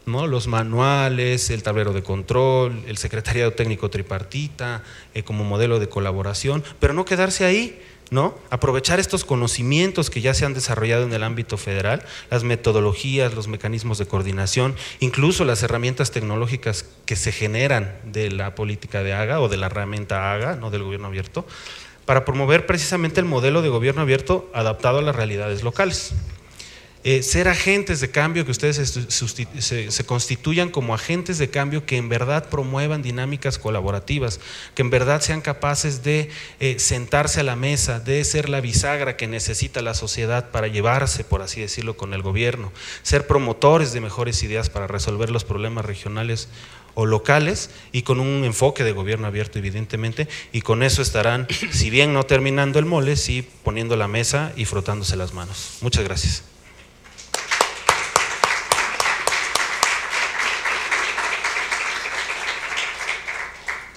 ¿no? Los manuales, el tablero de control, el secretariado técnico tripartita como modelo de colaboración, pero no quedarse ahí, ¿no? Aprovechar estos conocimientos que ya se han desarrollado en el ámbito federal, las metodologías, los mecanismos de coordinación, incluso las herramientas tecnológicas que se generan de la política de AGA o de la herramienta AGA, no del gobierno abierto, para promover precisamente el modelo de gobierno abierto adaptado a las realidades locales. Ser agentes de cambio, que ustedes se constituyan como agentes de cambio que en verdad promuevan dinámicas colaborativas, que en verdad sean capaces de sentarse a la mesa, de ser la bisagra que necesita la sociedad para llevarse, por así decirlo, con el gobierno, ser promotores de mejores ideas para resolver los problemas regionales o locales y con un enfoque de gobierno abierto evidentemente, y con eso estarán, si bien no terminando el mole, sí poniendo la mesa y frotándose las manos. Muchas gracias.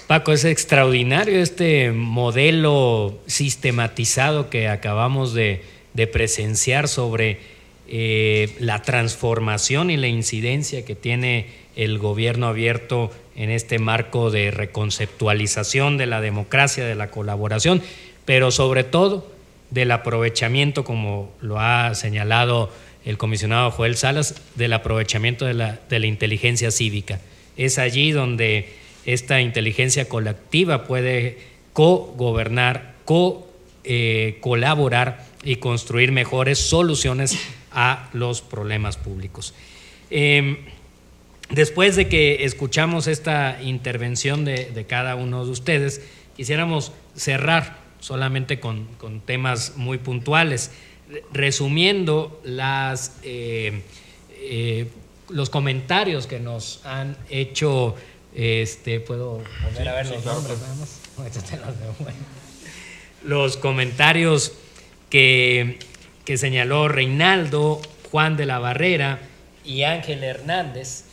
Paco, es extraordinario este modelo sistematizado que acabamos de presenciar sobre la transformación y la incidencia que tiene el gobierno abierto en este marco de reconceptualización de la democracia, de la colaboración, pero sobre todo del aprovechamiento, como lo ha señalado el comisionado Joel Salas, del aprovechamiento de la inteligencia cívica. Es allí donde esta inteligencia colectiva puede co-gobernar, colaborar y construir mejores soluciones a los problemas públicos. Después de que escuchamos esta intervención de cada uno de ustedes, quisiéramos cerrar solamente con temas muy puntuales, resumiendo los comentarios que nos han hecho. ¿Puedo volver a ver los nombres nada más? Los comentarios que señaló Reinaldo, Juan de la Barrera y Ángel Hernández,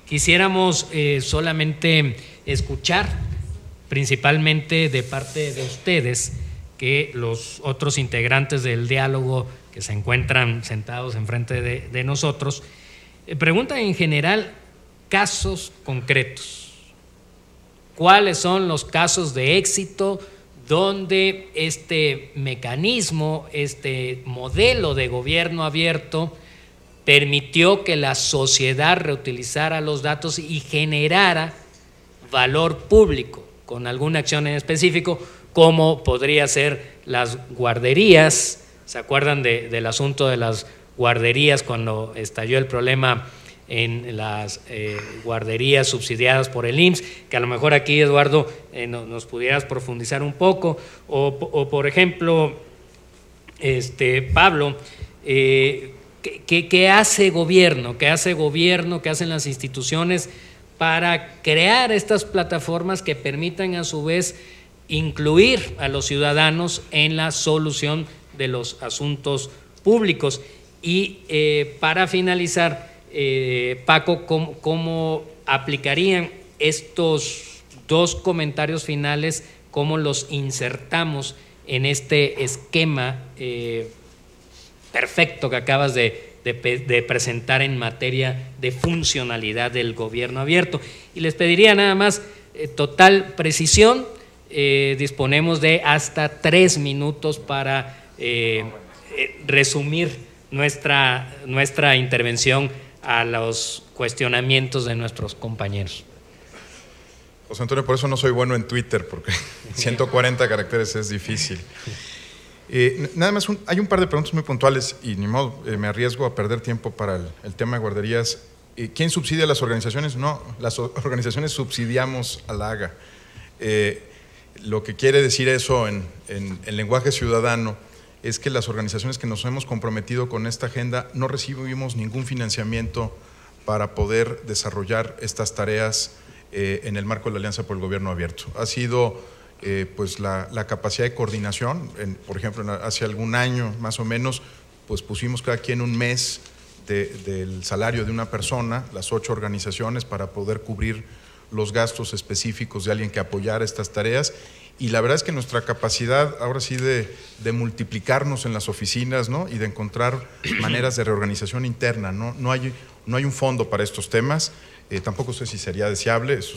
quisiéramos solamente escuchar, principalmente de parte de ustedes, que los otros integrantes del diálogo que se encuentran sentados enfrente de nosotros, preguntan en general casos concretos. ¿Cuáles son los casos de éxito donde este mecanismo, este modelo de gobierno abierto permitió que la sociedad reutilizara los datos y generara valor público con alguna acción en específico, como podría ser las guarderías? ¿Se acuerdan del asunto de las guarderías cuando estalló el problema en las guarderías subsidiadas por el IMSS? Que a lo mejor aquí, Eduardo, nos pudieras profundizar un poco, o por ejemplo, Pablo, ¿qué hace gobierno? ¿Qué hacen las instituciones para crear estas plataformas que permitan a su vez incluir a los ciudadanos en la solución de los asuntos públicos? Y para finalizar, Paco, ¿cómo aplicarían estos dos comentarios finales? ¿Cómo los insertamos en este esquema perfecto que acabas de presentar en materia de funcionalidad del gobierno abierto? Y les pediría nada más total precisión. Disponemos de hasta 3 minutos para resumir nuestra intervención a los cuestionamientos de nuestros compañeros. José Antonio, por eso no soy bueno en Twitter, porque 140 caracteres es difícil. Nada más, hay un par de preguntas muy puntuales y ni modo, me arriesgo a perder tiempo para el tema de guarderías. ¿Quién subsidia a las organizaciones? No, las organizaciones subsidiamos a la AGA. Lo que quiere decir eso en lenguaje ciudadano es que las organizaciones que nos hemos comprometido con esta agenda no recibimos ningún financiamiento para poder desarrollar estas tareas en el marco de la Alianza por el Gobierno Abierto. Ha sido pues la capacidad de coordinación. Por ejemplo, hace algún año más o menos, pues pusimos cada quien un mes del salario de una persona, las 8 organizaciones, para poder cubrir los gastos específicos de alguien que apoyara estas tareas. Y la verdad es que nuestra capacidad ahora sí de multiplicarnos en las oficinas, ¿no?, y de encontrar maneras de reorganización interna. No hay un fondo para estos temas, tampoco sé si sería deseable, esa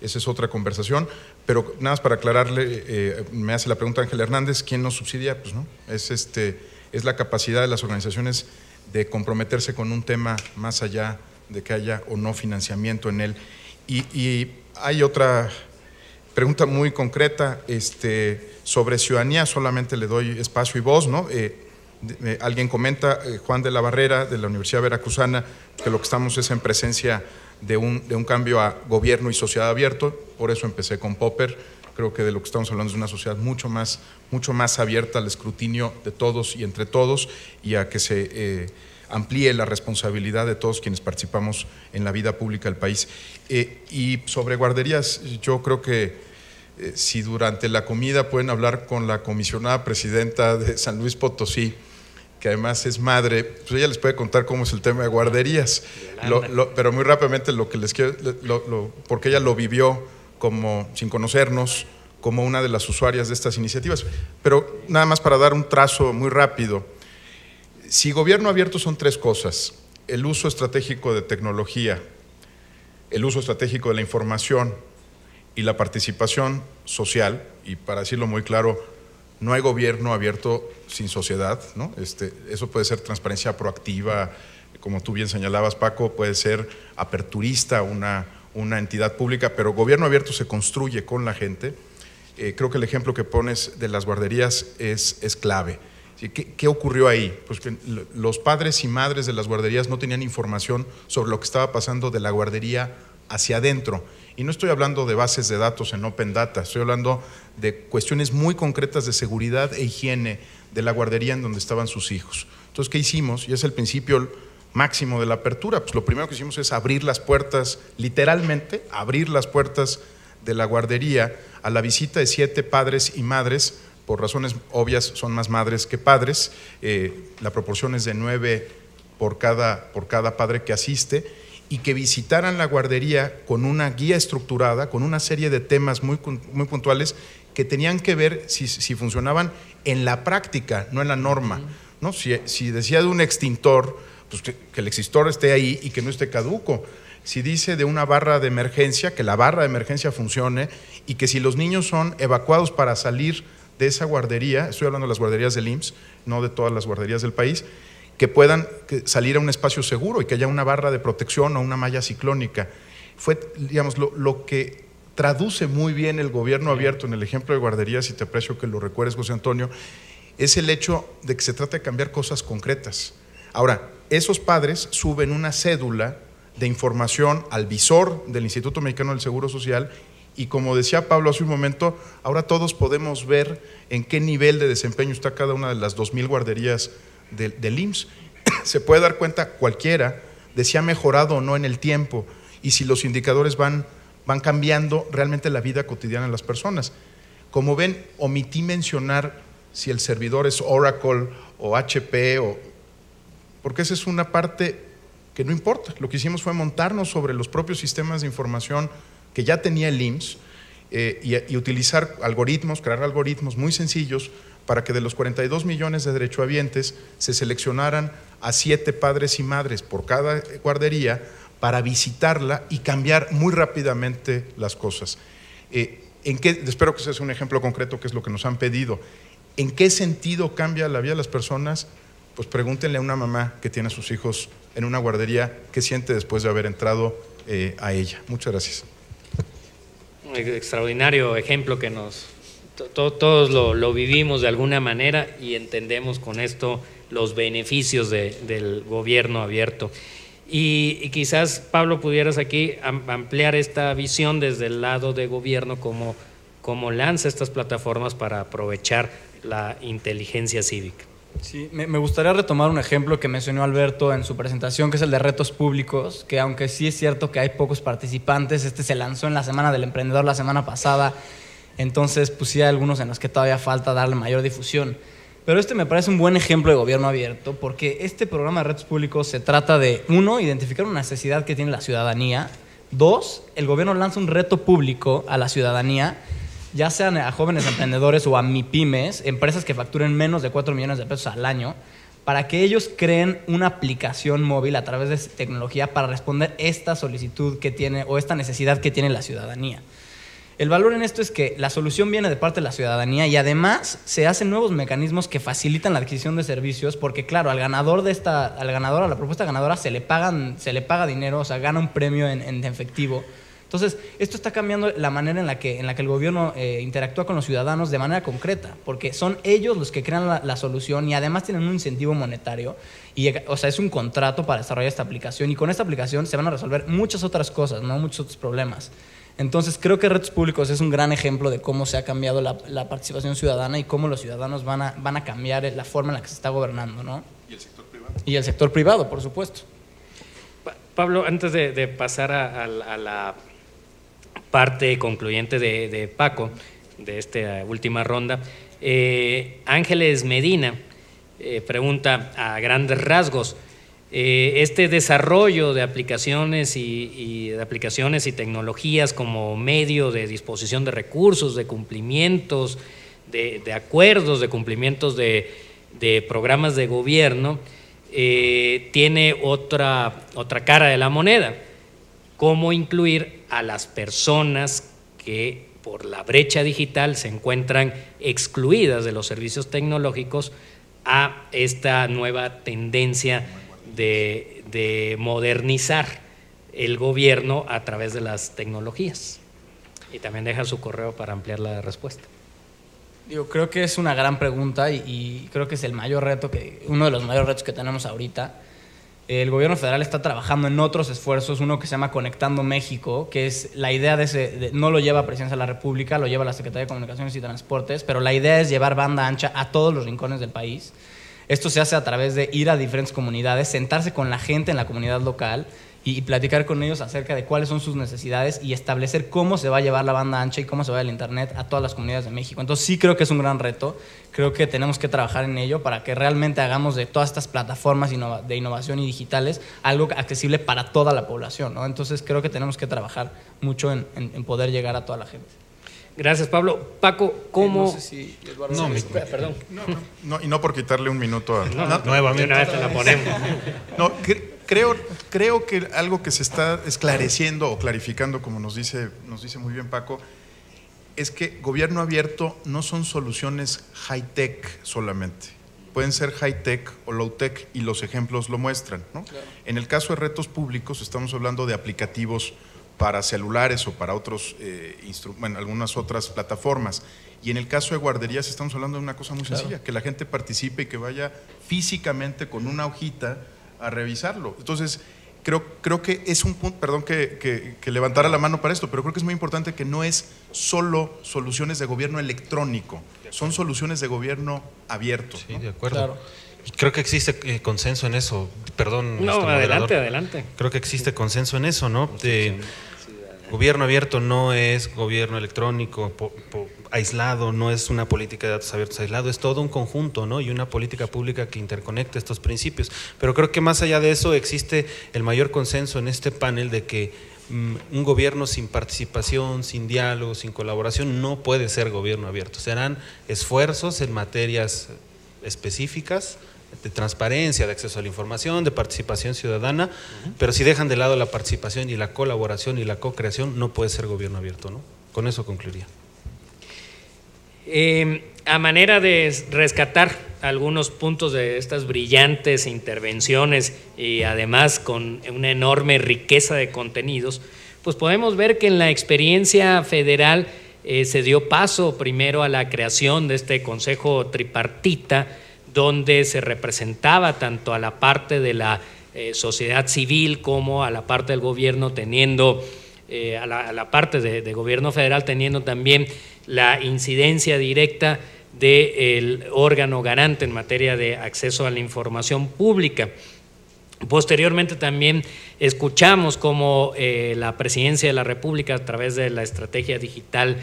es otra conversación, pero nada más para aclararle, me hace la pregunta Ángel Hernández, ¿quién nos subsidia? Pues no, es la capacidad de las organizaciones de comprometerse con un tema más allá de que haya o no financiamiento en él. Y hay otra pregunta muy concreta sobre ciudadanía, solamente le doy espacio y voz, ¿no? Alguien comenta, Juan de la Barrera, de la Universidad Veracruzana, que lo que estamos es en presencia de un cambio a gobierno y sociedad abierto. Por eso empecé con Popper. Creo que de lo que estamos hablando es de una sociedad mucho más abierta al escrutinio de todos y entre todos, y a que se amplíe la responsabilidad de todos quienes participamos en la vida pública del país. Y sobre guarderías, yo creo que si durante la comida pueden hablar con la comisionada presidenta de San Luis Potosí, que además es madre, pues ella les puede contar cómo es el tema de guarderías, pero muy rápidamente lo que les quiero, porque ella lo vivió sin conocernos, como una de las usuarias de estas iniciativas. Pero nada más para dar un trazo muy rápido, si gobierno abierto son 3 cosas: el uso estratégico de tecnología, el uso estratégico de la información y la participación social. Y para decirlo muy claro, no hay gobierno abierto sin sociedad, ¿no? Eso puede ser transparencia proactiva, como tú bien señalabas, Paco, puede ser aperturista, una entidad pública, pero gobierno abierto se construye con la gente. Creo que el ejemplo que pones de las guarderías es clave. ¿Qué ocurrió ahí? Pues que los padres y madres de las guarderías no tenían información sobre lo que estaba pasando de la guardería hacia adentro. Y no estoy hablando de bases de datos en Open Data, estoy hablando de cuestiones muy concretas de seguridad e higiene de la guardería en donde estaban sus hijos. Entonces, ¿qué hicimos? Y es el principio máximo de la apertura. Pues lo primero que hicimos es abrir las puertas, literalmente, abrir las puertas de la guardería a la visita de 7 padres y madres, por razones obvias son más madres que padres, la proporción es de 9 por cada padre que asiste, y que visitaran la guardería con una guía estructurada, con una serie de temas muy puntuales que tenían que ver si funcionaban en la práctica, no en la norma, ¿no? Si decía de un extintor, pues que el extintor esté ahí y que no esté caduco. Si dice de una barra de emergencia, que la barra de emergencia funcione, y que si los niños son evacuados para salir de esa guardería, estoy hablando de las guarderías del IMSS, no de todas las guarderías del país, que puedan salir a un espacio seguro y que haya una barra de protección o una malla ciclónica. Fue, digamos, lo que traduce muy bien el gobierno abierto en el ejemplo de guarderías, y te aprecio que lo recuerdes, José Antonio, es el hecho de que se trata de cambiar cosas concretas. Ahora, esos padres suben una cédula de información al visor del Instituto Mexicano del Seguro Social, y como decía Pablo hace un momento, ahora todos podemos ver en qué nivel de desempeño está cada una de las 2,000 guarderías del IMSS. Se puede dar cuenta cualquiera de si ha mejorado o no en el tiempo, y si los indicadores van cambiando realmente la vida cotidiana de las personas. Como ven, omití mencionar si el servidor es Oracle o HP, porque esa es una parte que no importa. Lo que hicimos fue montarnos sobre los propios sistemas de información que ya tenía el IMSS, y utilizar algoritmos, crear algoritmos muy sencillos para que de los 42 millones de derechohabientes se seleccionaran a 7 padres y madres por cada guardería para visitarla y cambiar muy rápidamente las cosas. Espero que ese sea un ejemplo concreto, que es lo que nos han pedido. ¿En qué sentido cambia la vida de las personas? Pues pregúntenle a una mamá que tiene a sus hijos en una guardería qué siente después de haber entrado a ella. Muchas gracias. Un extraordinario ejemplo que todos lo vivimos de alguna manera, y entendemos con esto los beneficios del gobierno abierto. Y quizás, Pablo, pudieras aquí ampliar esta visión desde el lado de gobierno, cómo lanza estas plataformas para aprovechar la inteligencia cívica. Sí, me gustaría retomar un ejemplo que mencionó Alberto en su presentación, que es el de retos públicos, que aunque sí es cierto que hay pocos participantes, se lanzó en la Semana del Emprendedor la semana pasada, entonces pues sí hay algunos en los que todavía falta darle mayor difusión. Pero me parece un buen ejemplo de gobierno abierto, porque este programa de retos públicos se trata de, 1, identificar una necesidad que tiene la ciudadanía; 2, el gobierno lanza un reto público a la ciudadanía, ya sean a jóvenes emprendedores o a MIPYMES, empresas que facturen menos de 4 millones de pesos al año, para que ellos creen una aplicación móvil a través de tecnología para responder esta solicitud que tiene, o esta necesidad que tiene la ciudadanía. El valor en esto es que la solución viene de parte de la ciudadanía, y además se hacen nuevos mecanismos que facilitan la adquisición de servicios, porque claro, a la propuesta ganadora se le paga dinero, o sea, gana un premio en efectivo. Entonces, esto está cambiando la manera en la que el gobierno interactúa con los ciudadanos de manera concreta, porque son ellos los que crean la solución, y además tienen un incentivo monetario, o sea, es un contrato para desarrollar esta aplicación, y con esta aplicación se van a resolver muchas otras cosas, ¿no? Muchos otros problemas. Entonces, creo que Retos Públicos es un gran ejemplo de cómo se ha cambiado la participación ciudadana y cómo los ciudadanos van a cambiar la forma en la que se está gobernando, ¿no? ¿Y el sector privado? Y el sector privado, por supuesto. Pablo, antes de pasar a la parte concluyente de Paco, de esta última ronda, Ángeles Medina pregunta a grandes rasgos: este desarrollo de aplicaciones y tecnologías como medio de disposición de recursos, de cumplimientos, de acuerdos, de cumplimientos de programas de gobierno, tiene otra cara de la moneda. ¿Cómo incluir a las personas que por la brecha digital se encuentran excluidas de los servicios tecnológicos a esta nueva tendencia de modernizar el gobierno a través de las tecnologías? Y también deja su correo para ampliar la respuesta. Creo que es una gran pregunta, y creo que es uno de los mayores retos que tenemos ahorita. El gobierno federal está trabajando en otros esfuerzos, uno que se llama Conectando México, que es la idea no lo lleva a Presidencia de la República, lo lleva la Secretaría de Comunicaciones y Transportes, pero la idea es llevar banda ancha a todos los rincones del país. Esto se hace a través de ir a diferentes comunidades, sentarse con la gente en la comunidad local y platicar con ellos acerca de cuáles son sus necesidades y establecer cómo se va a llevar la banda ancha y cómo se va el internet a todas las comunidades de México. Entonces sí creo que es un gran reto, creo que tenemos que trabajar en ello para que realmente hagamos de todas estas plataformas de innovación y digitales algo accesible para toda la población, ¿no? Entonces creo que tenemos que trabajar mucho en poder llegar a toda la gente. Gracias, Pablo. Paco, ¿cómo? No sé si Eduardo Perdón. No, y no por quitarle un minuto a… Nuevamente. Una vez te la ponemos. No, creo que algo que se está esclareciendo o clarificando, como nos dice muy bien Paco, es que gobierno abierto no son soluciones high-tech solamente. Pueden ser high-tech o low-tech y los ejemplos lo muestran, ¿no? Claro. En el caso de retos públicos estamos hablando de aplicativos para celulares o para otros algunas otras plataformas. Y en el caso de guarderías estamos hablando de una cosa muy sencilla, que la gente participe y que vaya físicamente con una hojita a revisarlo. Entonces, creo que es un punto, perdón que levantara la mano para esto, pero creo que es muy importante que no es solo soluciones de gobierno electrónico, son soluciones de gobierno abierto. Sí, ¿no? de acuerdo. Claro. Y creo que existe consenso en eso. Perdón. No, adelante. Creo que existe consenso en eso, ¿no? Gobierno abierto no es gobierno electrónico aislado, no es una política de datos abiertos aislado, es todo un conjunto, ¿no? Y una política pública que interconecte estos principios. Pero creo que más allá de eso existe el mayor consenso en este panel de que un gobierno sin participación, sin diálogo, sin colaboración no puede ser gobierno abierto. Serán esfuerzos en materias específicas de transparencia, de acceso a la información, de participación ciudadana, pero si dejan de lado la participación y la colaboración y la co-creación, no puede ser gobierno abierto, ¿no? Con eso concluiría. A manera de rescatar algunos puntos de estas brillantes intervenciones y además con una enorme riqueza de contenidos, pues podemos ver que en la experiencia federal se dio paso primero a la creación de este Consejo Tripartita, donde se representaba tanto a la parte de la sociedad civil como a la parte del gobierno, teniendo a la parte de gobierno federal, teniendo también la incidencia directa del órgano garante en materia de acceso a la información pública. Posteriormente también escuchamos cómo la Presidencia de la República, a través de la Estrategia Digital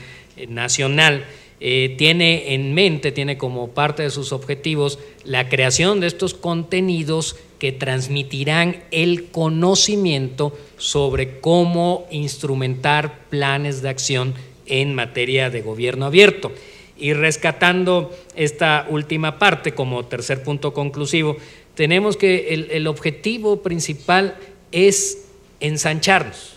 Nacional, tiene en mente, tiene como parte de sus objetivos la creación de estos contenidos que transmitirán el conocimiento sobre cómo instrumentar planes de acción en materia de gobierno abierto. Y rescatando esta última parte como tercer punto conclusivo, tenemos que el objetivo principal es ensancharnos,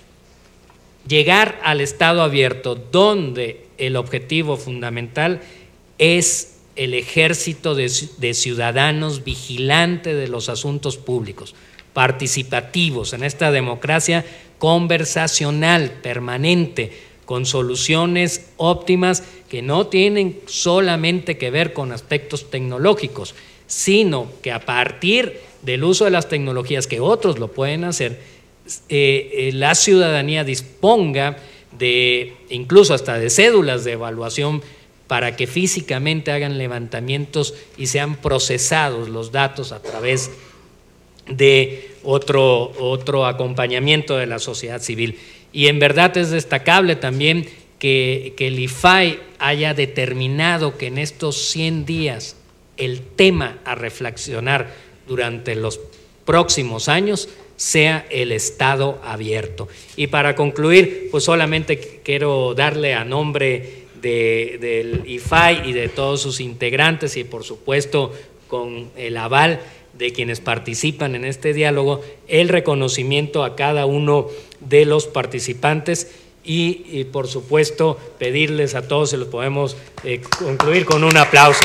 llegar al estado abierto, donde el objetivo fundamental es el ejército de ciudadanos vigilante de los asuntos públicos, participativos en esta democracia conversacional permanente, con soluciones óptimas que no tienen solamente que ver con aspectos tecnológicos, sino que a partir del uso de las tecnologías, que otros lo pueden hacer, la ciudadanía disponga de incluso hasta de cédulas de evaluación para que físicamente hagan levantamientos y sean procesados los datos a través de otro acompañamiento de la sociedad civil. Y en verdad es destacable también que el IFAI haya determinado que en estos 100 días el tema a reflexionar durante los próximos años sea el estado abierto. Y para concluir, pues solamente quiero darle a nombre del IFAI y de todos sus integrantes y por supuesto con el aval de quienes participan en este diálogo, el reconocimiento a cada uno de los participantes y por supuesto pedirles a todos, se los podemos concluir con un aplauso.